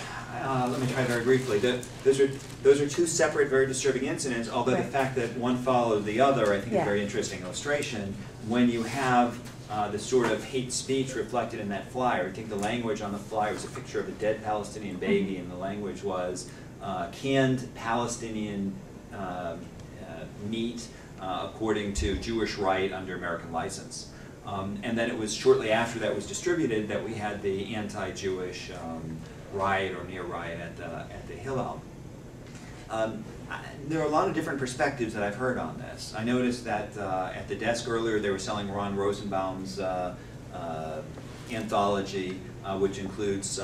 S1: let me try very briefly. Those are two separate, very disturbing incidents, although the
S11: Right.
S1: fact that one followed the other, I think, is a
S11: Yeah.
S1: very interesting illustration. When you have the sort of hate speech reflected in that flyer, I think the language on the flyer was a picture of a dead Palestinian baby, and the language was canned Palestinian meat according to Jewish right under American license. And then it was shortly after that was distributed that we had the anti-Jewish riot or near riot at the Hillel. There are a lot of different perspectives that I've heard on this. I noticed that at the desk earlier they were selling Ron Rosenbaum's anthology, which includes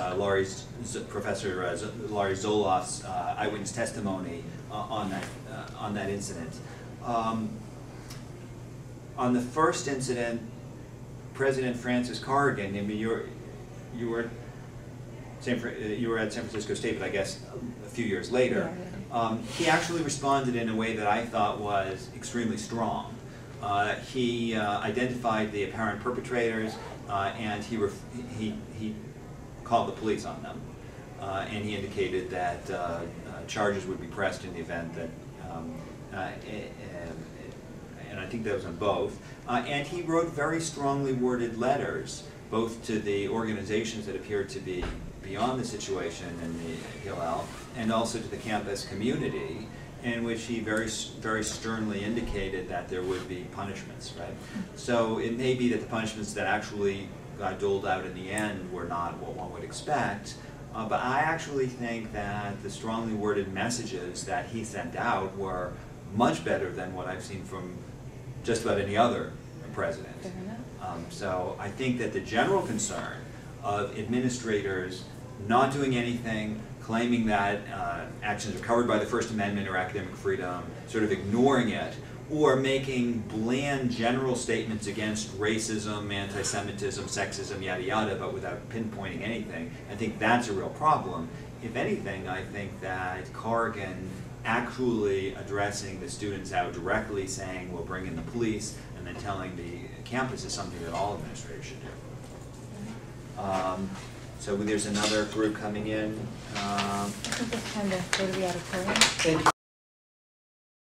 S1: Professor Laurie Zoloff's eyewitness testimony on that incident. On the first incident, President Francis Corrigan, I mean, you were at San Francisco State, but I guess a few years later, he actually responded in a way that I thought was extremely strong. He identified the apparent perpetrators, and he called the police on them, and he indicated that charges would be pressed in the event that, and I think that was on both. And he wrote very strongly worded letters, both to the organizations that appeared to be beyond the situation in the Hillel, and also to the campus community, in which he very sternly indicated that there would be punishments, right? So it may be that the punishments that actually got doled out in the end were not what one would expect, but I actually think that the strongly worded messages that he sent out were much better than what I've seen from just about any other president.
S11: Fair enough.
S1: So I think that the general concern of administrators not doing anything, claiming that actions are covered by the First Amendment or academic freedom, sort of ignoring it, or making bland general statements against racism, anti-Semitism, sexism, yada yada, but without pinpointing anything, I think that's a real problem. If anything, I think that Corrigan actually addressing the students out directly, saying we'll bring in the police, and then telling the campus is something that all administrators should do. So there's another group coming in.
S11: I think it's time to go to the auditorium.
S2: Thank you.